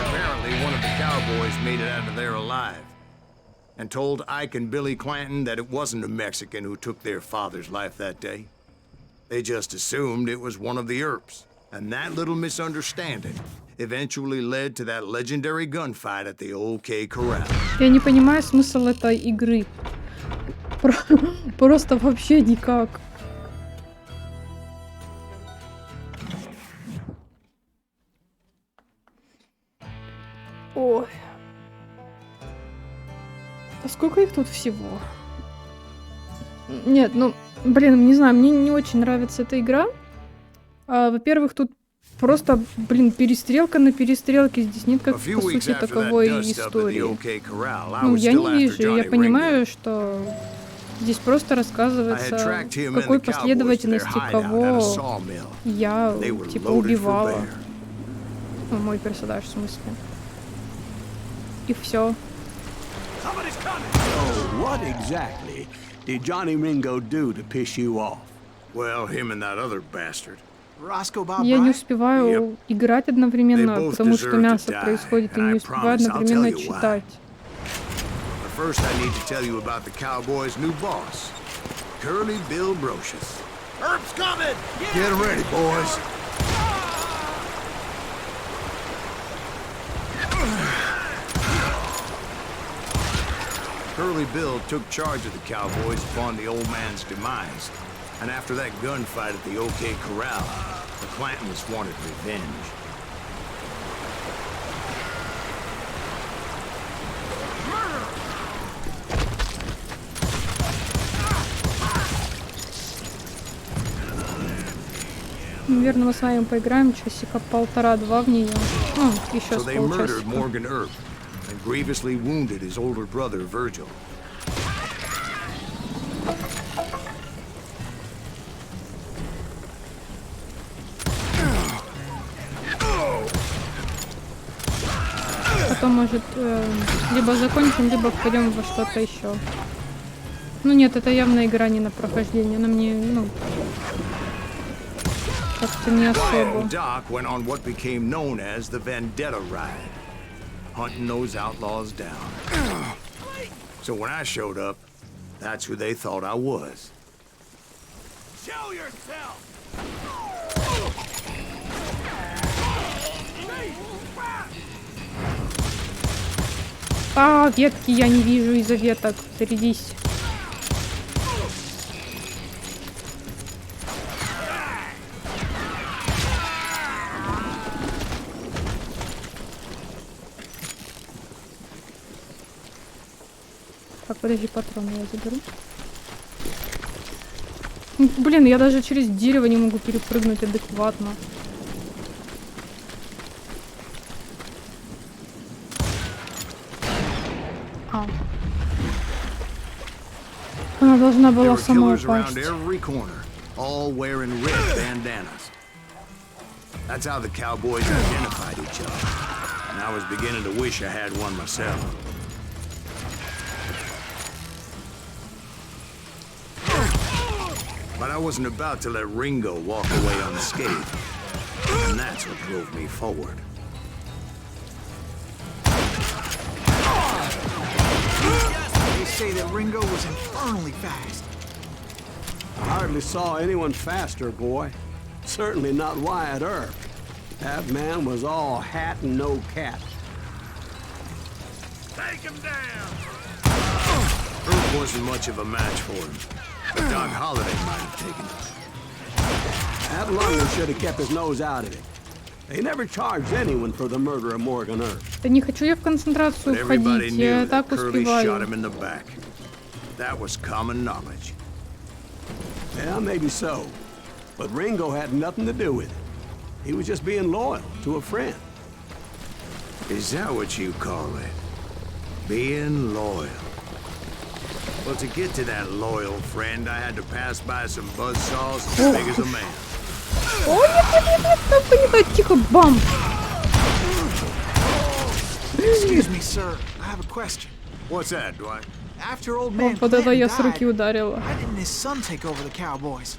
Apparently, one of the cowboys made it out of there alive and told Ike and Billy Clanton that it wasn't a Mexican who took their father's life that day. They just assumed it was one of the Earps, and that little misunderstanding eventually led to that legendary gunfight at the OK Corral. я не понимаю смысл этой игры. Просто вообще никак. Ой. А сколько их тут всего? Нет, ну, блин, не знаю, мне не очень нравится эта игра. Во-первых, тут просто, блин, перестрелка на перестрелке. Здесь нет, как, по сути, таковой истории. Ну, я не вижу. Я понимаю, что здесь просто рассказывается, в какой последовательности кого я, типа, убивала. Ну, мой персонаж, в смысле. И все. So, what exactly did Johnny Ringo do to piss you off? Well, him and that other bastard. Roscoe Bob Я не Bryant? успеваю играть одновременно, потому что мясо происходит, и не успеваю одновременно читать. But first, I need to tell you about the Cowboys' new boss, Curly Bill Brocious. Herb's coming! Get ready, boys. Curly Bill took charge of the Cowboys upon the old man's demise, and after that gunfight at the OK Corral, the Clantons wanted revenge. Наверное, мы с вами поиграем часика полтора-два в нее. Еще So с they murdered полчасика. Morgan Earp and grievously wounded his older brother Virgil. Потом, может, либо закончим, либо впадем во что-то еще. Ну нет, это явно игра не на прохождение, она мне, ну, как-то не особо. Doc went on what became known as the Vendetta Ride, hunting those outlaws down. So when I showed up, that's who they thought I was. Show yourself! Ветки я не вижу из-за веток. Зарядись. Так, подожди, патроны я заберу. Блин, я даже через дерево не могу перепрыгнуть адекватно. А. Она должна была сама упасть. All wearing red bandanas. That's how the cowboys identified each other. And I was beginning to wish I had one myself. But I wasn't about to let Ringo walk away unscathed. And that's what drove me forward. They say that Ringo was infernally fast. I hardly saw anyone faster, boy. Certainly not Wyatt Earp. That man was all hat and no cat. Take him down! Earp wasn't much of a match for him. But Doc Holliday might have taken him. That Lunger should have kept his nose out of it. They never charged anyone for the murder of Morgan Earp. Да не хочу я в концентрацию входить, я так Curly shot успеваю. him in the back. That was common knowledge. Yeah, maybe so. But Ringo had nothing to do with it. He was just being loyal to a friend. Is that what you call it? Being loyal. Well, to get to that loyal friend, I had to pass by some buzzsaws as big as a man. Ой, нет, тихо, бам! Excuse me, sir. I have a question. What's that, Dwight? After old man Вот это я Clinton с руки died, ударила. why didn't his son take over the Cowboys?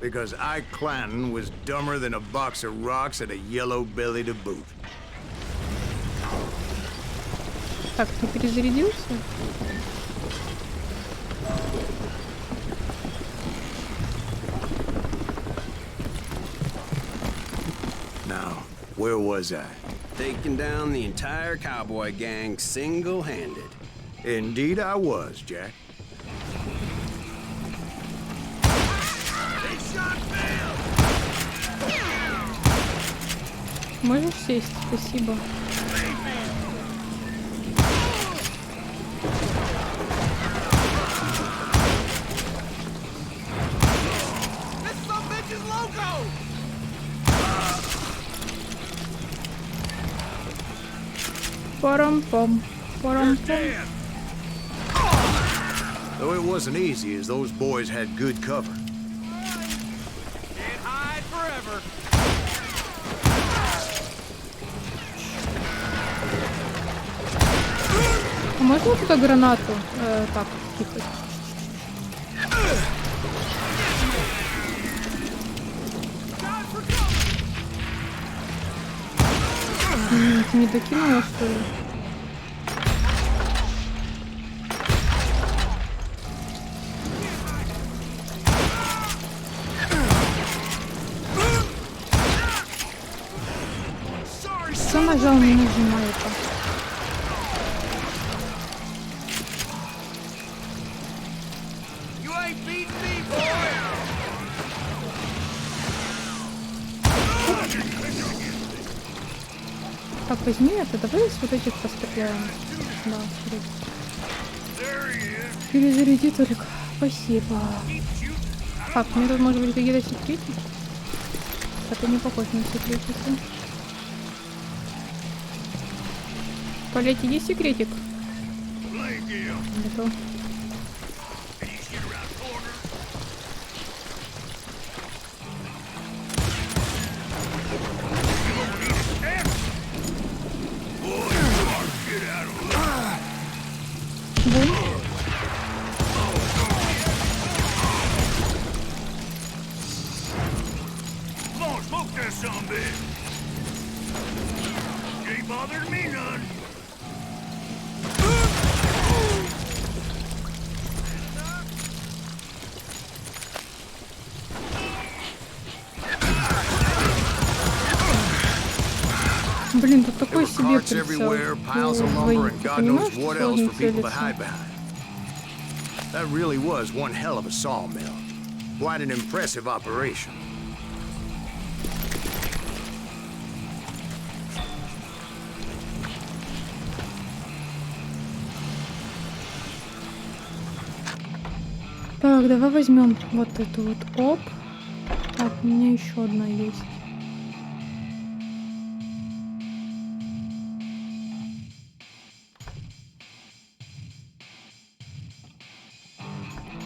Because Ike Clanton was dumber than a box of rocks and a yellow belly to boot. Так, ты перезарядился? Now, where was I? Taking down the entire cowboy gang single-handed. Indeed I was, Jack. Можешь сесть? Спасибо. Парам-пам, парам-пам. Though it wasn't easy, as those boys had good cover. Can't hide forever. А можно туда гранату? Так, тихо. Ты не докинула, что ли? Что нажал, не нажимаю это. Так, возьми это, давай с вот этих постреляем. Да, перезаряди только. Спасибо. Так, мне тут может быть какие-то секретики? Это не похож на секретики. Полеть, иди секретик. Готов. Блин, тут такой себе прицел. Ты понимаешь, что сложно целиться? That really was one hell of a sawmill. Quite an impressive operation. Так, давай возьмем вот эту вот. Оп. Так, у меня еще одна есть.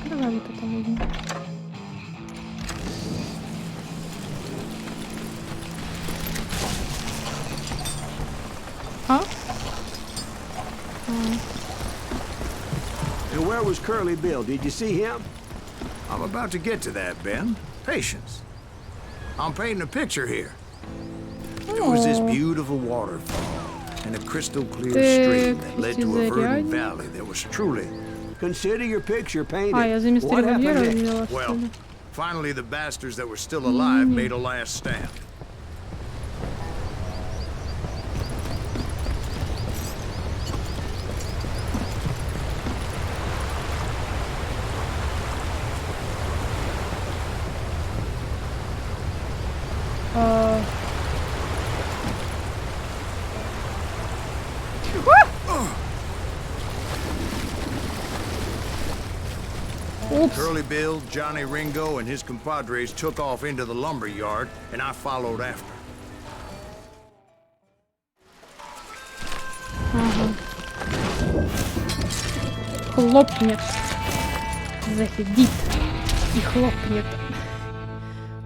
Давай вот это возьмем. А? And where was Curly Bill? Did you see him? I'm about to get to that, Ben. Patience. I'm painting a picture here. There was this beautiful waterfall and a crystal clear stream that led to a verdant valley that was truly... Consider your picture painted. А, я заместрила What happened next? взяла, что Well, ли? finally the bastards that were still alive made a last stand. Curly Bill, Johnny Ringo, and his compadres took off into the lumber yard, and I followed after. Ага. Хлопнет. Зафигит. И хлопнет.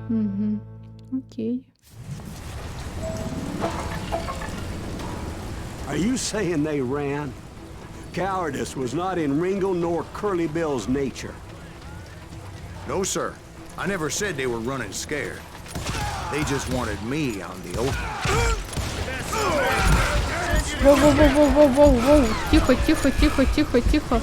Угу. Окей. Are you saying they ran? Cowardice was not in Ringo nor Curly Bill's nature. No, sir. I never said they were running scared. They just wanted me on the open. Воу-воу-воу-воу-воу-воу. Тихо, тихо, тихо, тихо, тихо.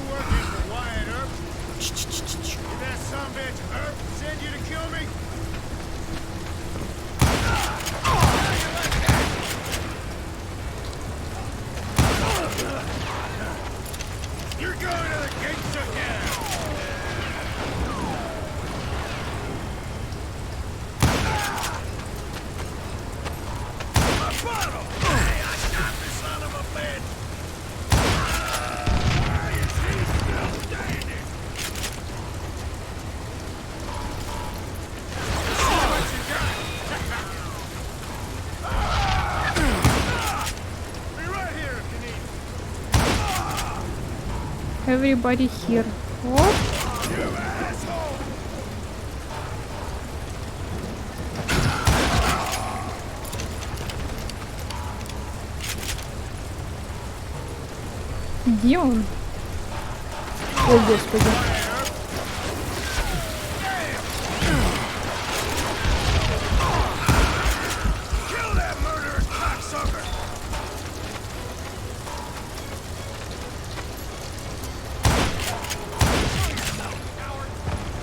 Everybody here. Оп. Где он? О, Господи.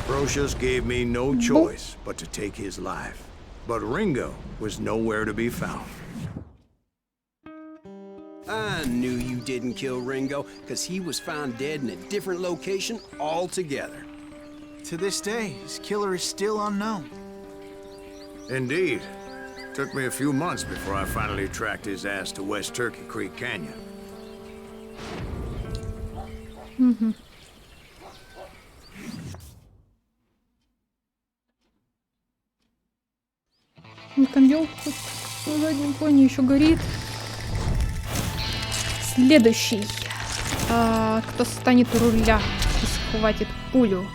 Brocious gave me no choice but to take his life. But Ringo was nowhere to be found. I knew you didn't kill Ringo, because he was found dead in a different location altogether. To this day, his killer is still unknown. Indeed. Took me a few months before I finally tracked his ass to West Turkey Creek Canyon. Угу. Ну, там елка на заднем фоне еще горит. Следующий. Кто станет у руля и схватит пулю?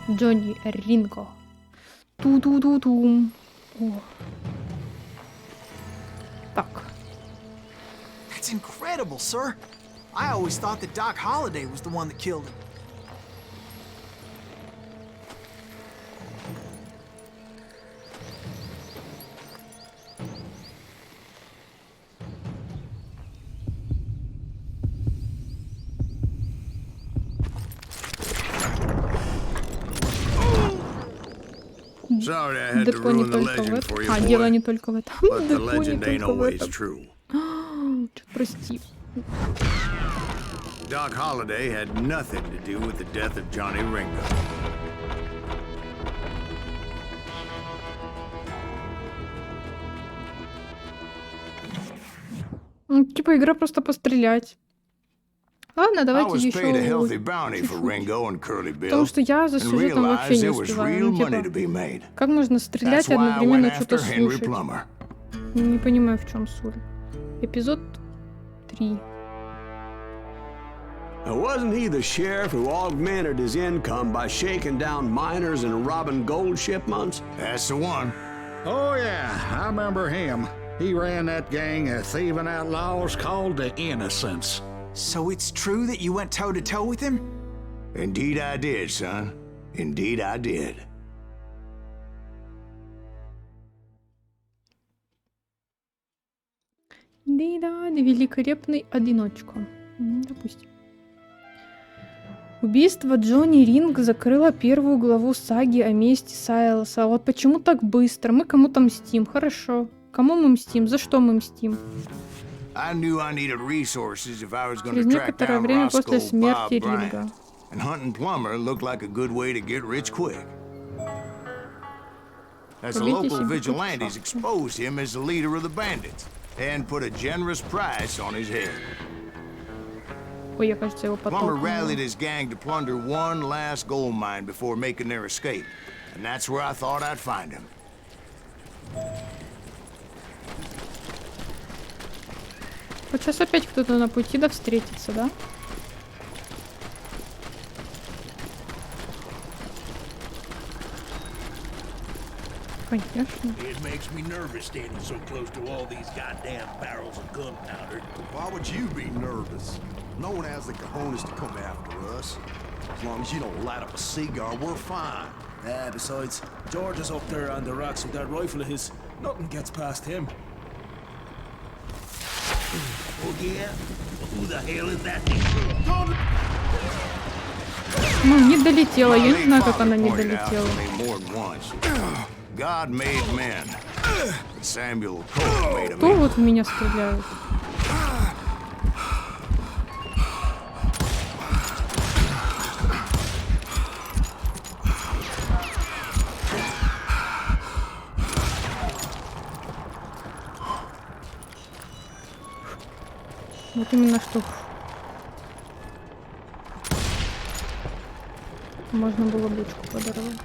Джонни Ринго. Ту-ту-ту-тум. О. Так. That's incredible, sir. I always thought that Doc Holliday was the one that killed him. Sorry I had to Депо не ruin the только в legend for you, этом. Дело boy. не только в этом. But the Депо не legend ain't только в always этом. true. Прости. Doc Holliday had nothing to do with the death of Johnny Ringo. Ну, типа игра просто пострелять. Ладно, I давайте was еще paid a healthy bounty for чуть-чуть. Ringo and Curly Потому Bill, что я за and сюжетом вообще realized не there was успеваю. real Ну, money to типа, be made. как можно стрелять That's и why I went одновременно after что-то Henry слушать? Plummer. Не понимаю, в чем суть. Эпизод 3. Wasn't he the sheriff who augmented his income by shaking down miners and robbing gold shipments? That's the one. Oh, yeah, I remember him. He ran that gang of thieving outlaws called the Innocents. So it's true that you went toe-to-toe with him? Indeed I did, son. Indeed I did. Да, великолепный одиночка. Допустим. Убийство Джонни Ринг закрыло первую главу саги о мести Сайлоса. Вот почему так быстро? Мы кому-то мстим. Хорошо. Кому мы мстим? За что мы мстим? Через некоторое время после смерти Ринга. And hunting Plummer looked like a good way to get rich quick. As the local vigilantes exposed him as the leader of the bandits and put a generous price on his head. Ой, я, кажется, его Plummer подтолкнула. rallied his gang to plunder one last gold mine before making their escape, and that's where I thought I'd find him. Вот сейчас опять кто-то на пути да встретится, да? Конечно. It makes me nervous standing so close to all these goddamn barrels of gunpowder. Why would you be nervous? No one has the cojones to come after us. As long as you don't light up a cigar, we're fine. Besides, George is up there on the rocks with that rifle of his. Nothing gets past him. Oh yeah? Who the hell is that? Ну, не долетела. Я не знаю, как она не долетела. God made men. Samuel Cole made a Кто man. вот в меня стреляет? Вот именно что. Можно было бочку подорвать.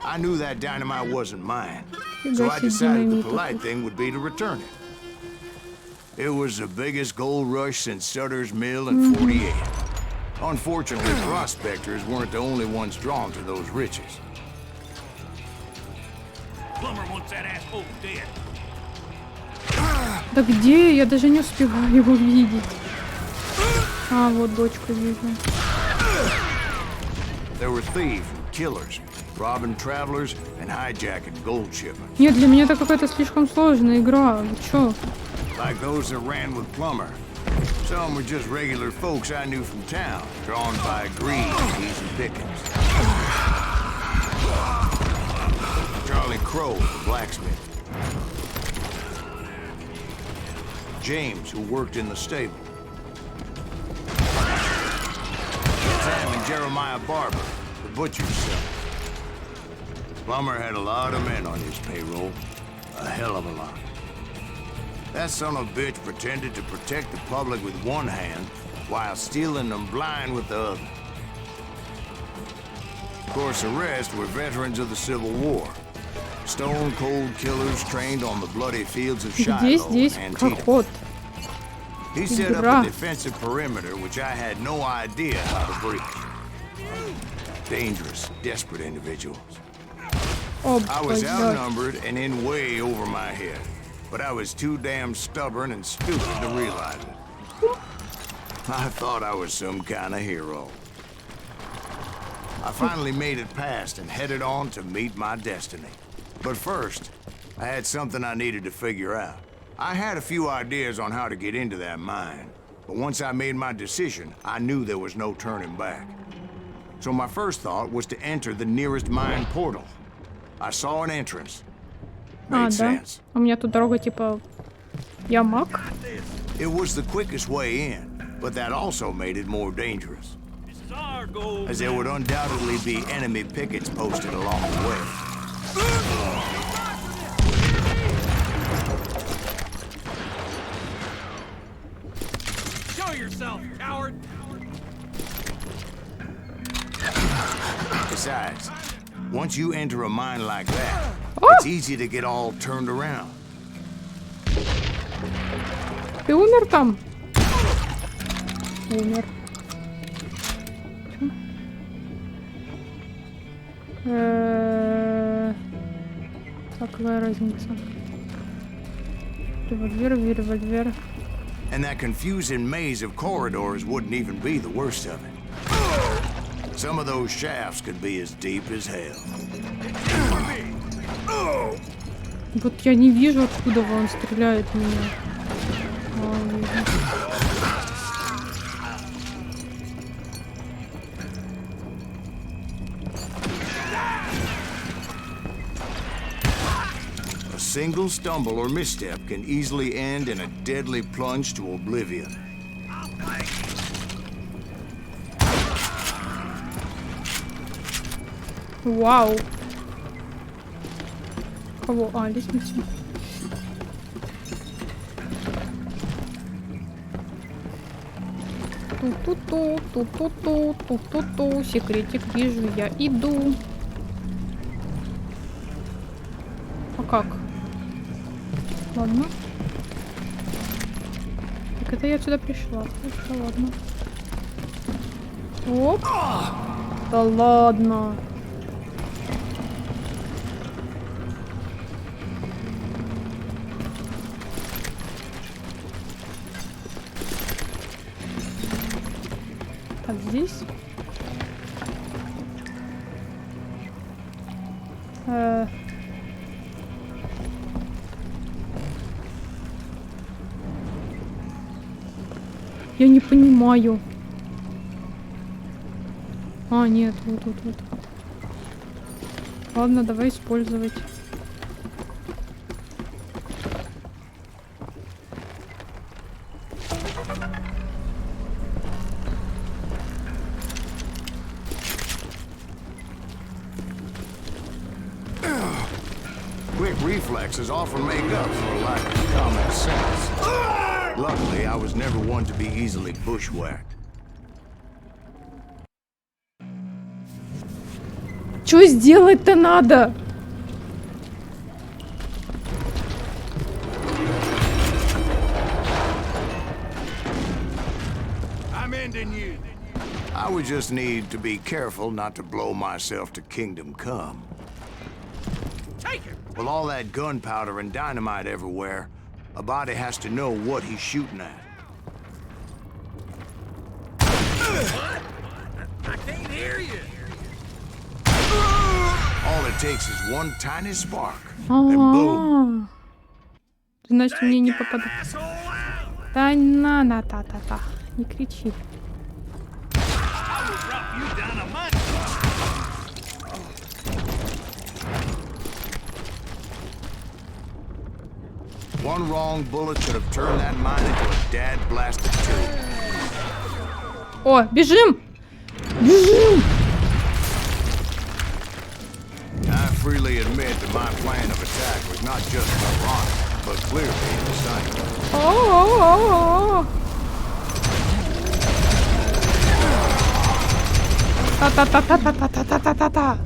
I knew that dynamite wasn't mine, so I decided the polite thing would be to return it. It was the biggest gold rush since Sutter's Mill in '48. Unfortunately, prospectors weren't the only ones drawn to those riches. Plummer wants that asshole dead. Да где? Я даже не успеваю его видеть. А, вот дочку вижу. There were thieves and killers, robbing travelers and hijacking gold shipments. Нет, для меня это какая-то слишком сложная игра. Вы чё? Like those that ran with Plummer. Some were just regular folks I knew from town, drawn by greed and easy pickings. Charlie Crow, the blacksmith. James, who worked in the stable. Sam and Jeremiah Barber, the butcher's son. Plummer had a lot of men on his payroll. A hell of a lot. That son of a bitch pretended to protect the public with one hand while stealing them blind with the other. Of course, the rest were veterans of the Civil War. Stone-cold killers trained on the bloody fields of Shiloh and Antietam. He set up a defensive perimeter which I had no idea how to breach. Dangerous, desperate individuals. I was outnumbered and in way over my head, but I was too damn stubborn and stupid to realize it. I thought I was some kind of hero. I finally made it past and headed on to meet my destiny. But first, I had something I needed to figure out. I had a few ideas on how to get into that mine, but once I made my decision, I knew there was no turning back. So my first thought was to enter the nearest mine portal. I saw an entrance. Made sense. У меня тут дорога типа я маг. It was the quickest way in, but that also made it more dangerous, as there would undoubtedly be enemy pickets posted along the way. Besides, once you enter a mine like that, it's easy to get all turned around. Ты умер там? Умер. Какая разница? Револьвер, револьвер. And that confusing maze of corridors wouldn't even be the worst of it. Some of those shafts could be as deep as hell. Вот я не вижу, откуда он стреляет в меня. A single stumble or misstep can easily end in a deadly plunge to oblivion. Вау. Кого? А, лестница. Ту-ту-ту, ту-ту-ту, ту-ту-ту. Секретик вижу, я иду. А как? Ладно. Так это я отсюда пришла. Это ладно. Оп. Да ладно. Так, здесь. Я не понимаю. А, нет, вот. Ладно, давай использовать. Quick reflexes often make up for a lack of common sense. Luckily, I was never one to be easily bushwhacked. Что сделать-то надо? I'm ending you. I would just need to be careful not to blow myself to kingdom come. Take it. With all that gunpowder and dynamite everywhere, a body has to know what he's shooting at. What? I can't hear you. All it takes is one tiny spark, and boom. Значит, мне не попадет. Да на та-та-та. Не кричи. One wrong bullet could have turned that mine into a dad-blasted tube. О, бежим! Бежим! I freely admit that my plan of attack was not just moronic, but clearly indecisive. О-о-о-о! Та-та-та-та-та-та-та-та-та-та!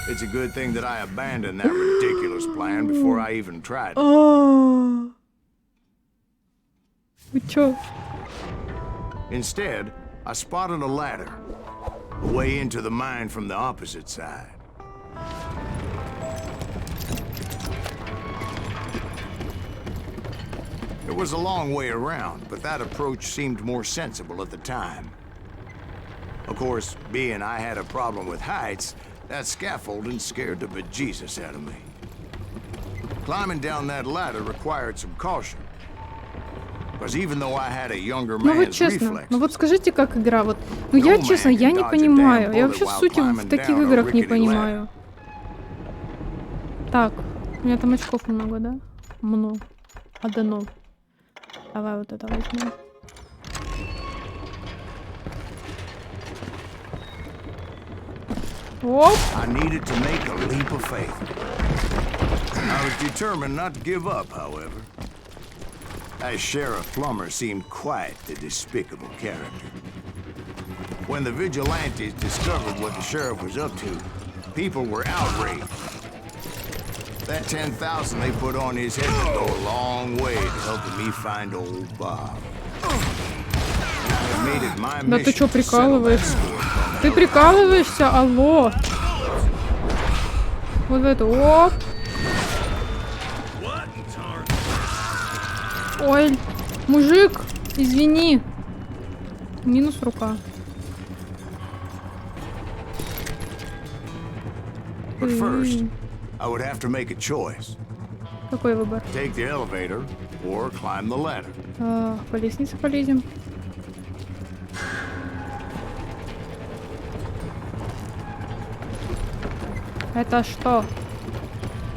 It's a good thing that I abandoned that ridiculous plan before I even tried it. Вы чё? Instead, I spotted a ladder, a way into the mine from the opposite side. It was a long way around, but that approach seemed more sensible at the time. Of course, being I had a problem with heights, that scaffolding scared the bejesus out of me. Climbing down that ladder required some caution. Because even though I had a younger Ну вот man's честно, reflex, ну вот скажите, как игра, вот, ну я честно, я не понимаю, я вообще сути в таких играх не понимаю. Так, у меня там очков много, да? Много. Одно. Давай вот это возьмем. Оп. I needed to make a leap of faith. I was determined not to give up, however. As Sheriff Plummer seemed quite the despicable character. When the vigilantes discovered what the sheriff was up to, people were outraged. That 10,000 they put on his head would go a long way to helping me find old Bob. Да ты чё прикалываешься? Ты прикалываешься? Алло! Вот это, оп! Ой, мужик, извини. Минус рука. But first, I would have to make a choice. Какой выбор? Take the elevator or climb the ladder. По лестнице полезем. Это что?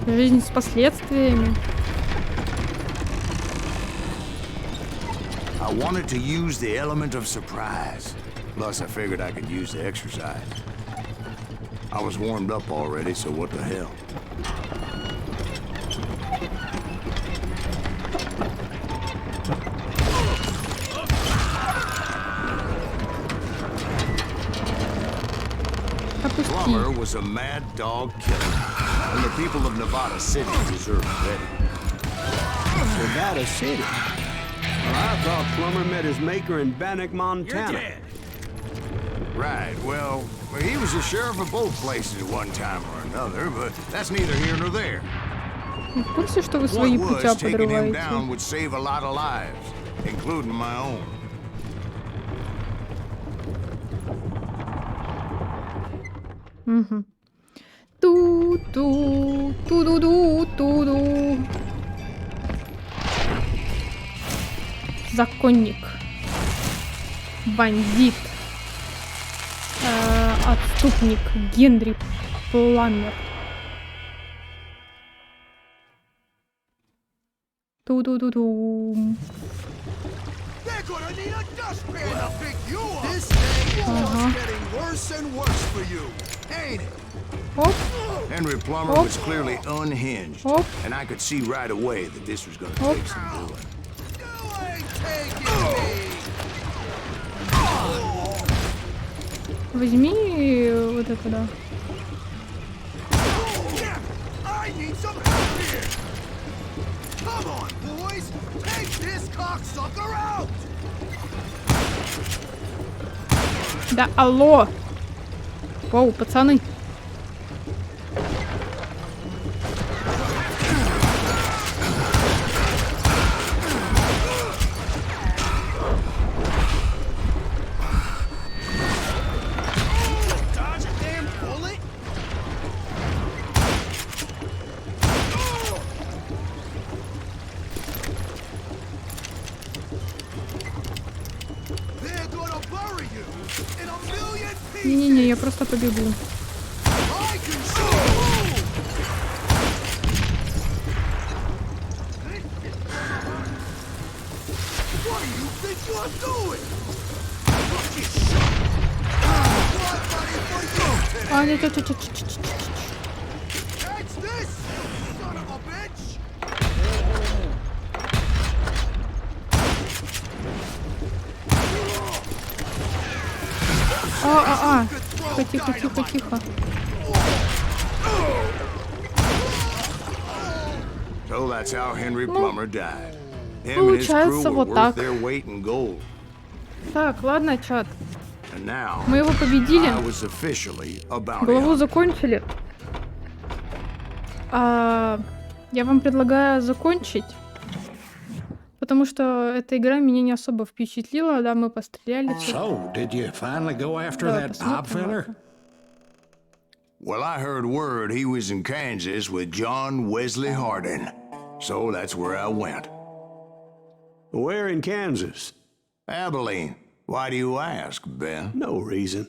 Жизнь с последствиями? I wanted to use the element of surprise. Plus, I figured I could use the exercise. I was warmed up already, so what the hell? Plummer was a mad dog killer, and the people of Nevada City deserve credit. Nevada City? Well, I thought Plummer met his maker in Bannock, Montana. Right, well, he was the sheriff of both places at one time or another, but that's neither here nor there. В курсе, что вы свои путя Taking him down подрываете? would save a lot of lives, including my own. Угу. Ту-ту, ту-ду-ду, ту-ду. Законник. Бандит. Отступник. Генри Пламер. Ту-ду-ду-ду. They're gonna need a dustpan to pick you up. This day is getting worse and worse for you, ain't it? Оп. Henry Plummer was clearly unhinged, Оп. and I could see right away that this was going to take some doing. You ain't taking me. Возьми вот это, да. I need some help here. Come on, boys, take this cocksucker out. Да, алло. Воу, пацаны. Dodge a damn bullet. They're gonna bury you in a million pieces. Не-не-не, я просто побегу. I can show you. What do you think you're doing? Look at shot. One money for you today. Нет. Catch this, son of a bitch. Тихо. So that's how Henry Plummer died. Him and his crew получается were вот worth так. their weight in gold. Так, ладно, чат. And now, Мы его победили. I was officially a bounty Главу hunter. закончили. Я вам предлагаю закончить. Потому что эта игра меня не особо впечатлила. Да, мы постреляли. So, did you finally go after Давай that Bob посмотрим. feller? Well, I heard word he was in Kansas with John Wesley Hardin. So that's where I went. Where in Kansas? Abilene. Why do you ask, Ben? No reason.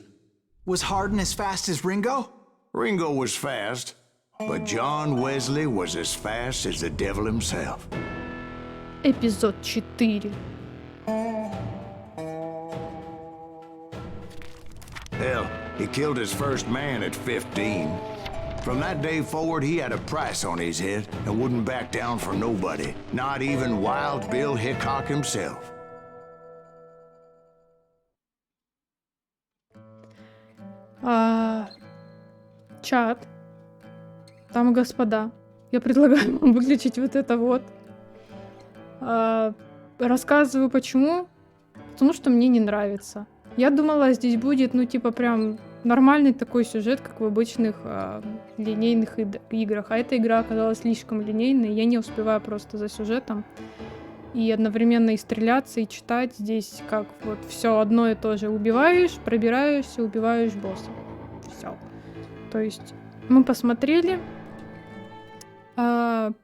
Was Hardin as fast as Ringo? Ringo was fast, but John Wesley was as fast as the devil himself. Эпизод 4. Hell, he killed his first man at 15. From that day forward, he had a price on his head and wouldn't back down for nobody, not even Wild Bill Hickok himself. Чат. Там, господа, я предлагаю вам выключить вот это вот. Рассказываю почему. Потому что мне не нравится. Я думала, здесь будет, ну, типа, прям нормальный такой сюжет, как в обычных линейных играх. А эта игра оказалась слишком линейной. Я не успеваю просто за сюжетом. И одновременно и стреляться, и читать здесь как вот все одно и то же. Убиваешь, пробираешься, убиваешь босса. Все. То есть мы посмотрели,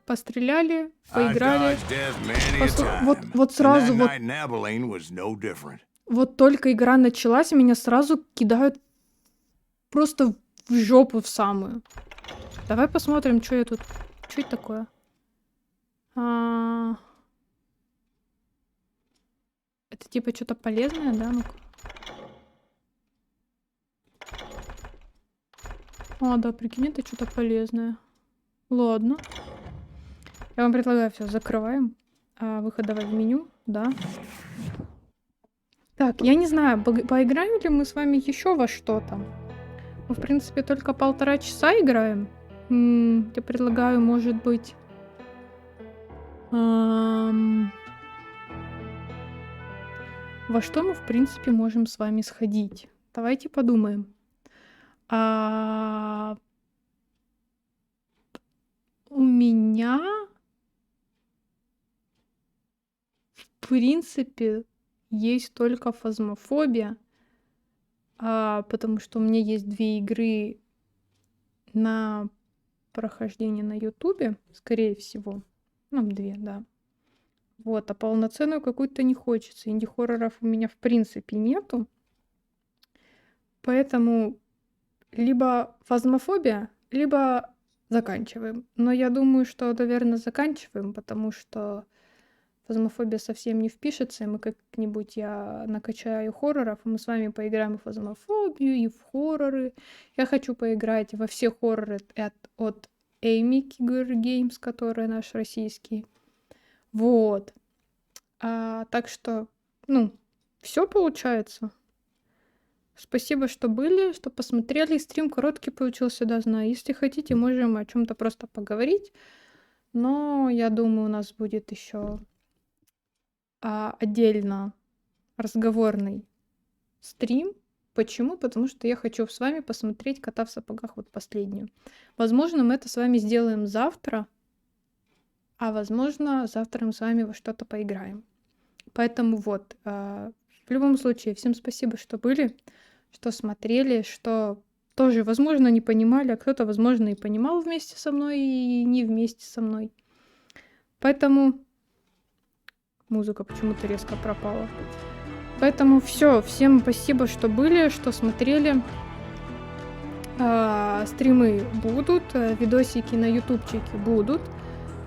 постреляли, поиграли. Вот сразу вот только игра началась, меня сразу кидают просто в жопу в самую. Давай посмотрим, что я тут... Что это такое? Это типа что-то полезное, да? Ну-ка. Да, прикинь, это что-то полезное. Ладно. Я вам предлагаю, все, закрываем. Выходовое меню, да. Так, я не знаю, поиграем ли мы с вами еще во что-то. Мы, в принципе, только 1,5 часа играем. Я предлагаю, может быть... Во что мы, в принципе, можем с вами сходить? Давайте подумаем. У меня, в принципе, есть только фазмофобия, потому что у меня есть 2 игры на прохождение на Ютубе, скорее всего. 2, да. Вот, а полноценную какую-то не хочется. Инди-хорроров у меня в принципе нету. Поэтому либо фазмофобия, либо заканчиваем. Но я думаю, что, наверное, заканчиваем, потому что фазмофобия совсем не впишется, и мы как-нибудь я накачаю хорроров, и мы с вами поиграем и в фазмофобию, и в хорроры. Я хочу поиграть во все хорроры от Amy Games, который наш российский. Вот. Так что, все получается. Спасибо, что были, что посмотрели. Стрим короткий получился, да, знаю. Если хотите, можем о чем-то просто поговорить. Но я думаю, у нас будет еще отдельно разговорный стрим. Почему? Потому что я хочу с вами посмотреть «Кота в сапогах», вот последнюю. Возможно, мы это с вами сделаем завтра. А возможно, завтра мы с вами во что-то поиграем. Поэтому вот, в любом случае, всем спасибо, что были, что смотрели, что тоже, возможно, не понимали, а кто-то, возможно, и понимал вместе со мной, и не вместе со мной. Поэтому музыка почему-то резко пропала. Поэтому все, всем спасибо, что были, что смотрели. Стримы будут, видосики на ютубчике будут.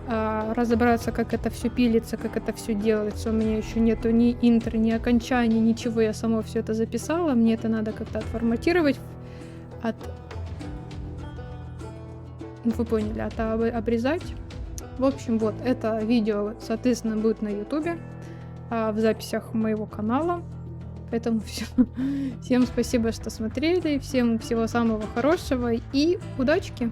Разобраться, как это все пилится, как это все делается. У меня еще нету ни интро, ни окончания, ничего. Я сама все это записала. Мне это надо как-то отформатировать. Вы поняли, обрезать. В общем, вот это видео, соответственно, будет на ютубе, в записях моего канала. Поэтому всем спасибо, что смотрели. Всем всего самого хорошего и удачки!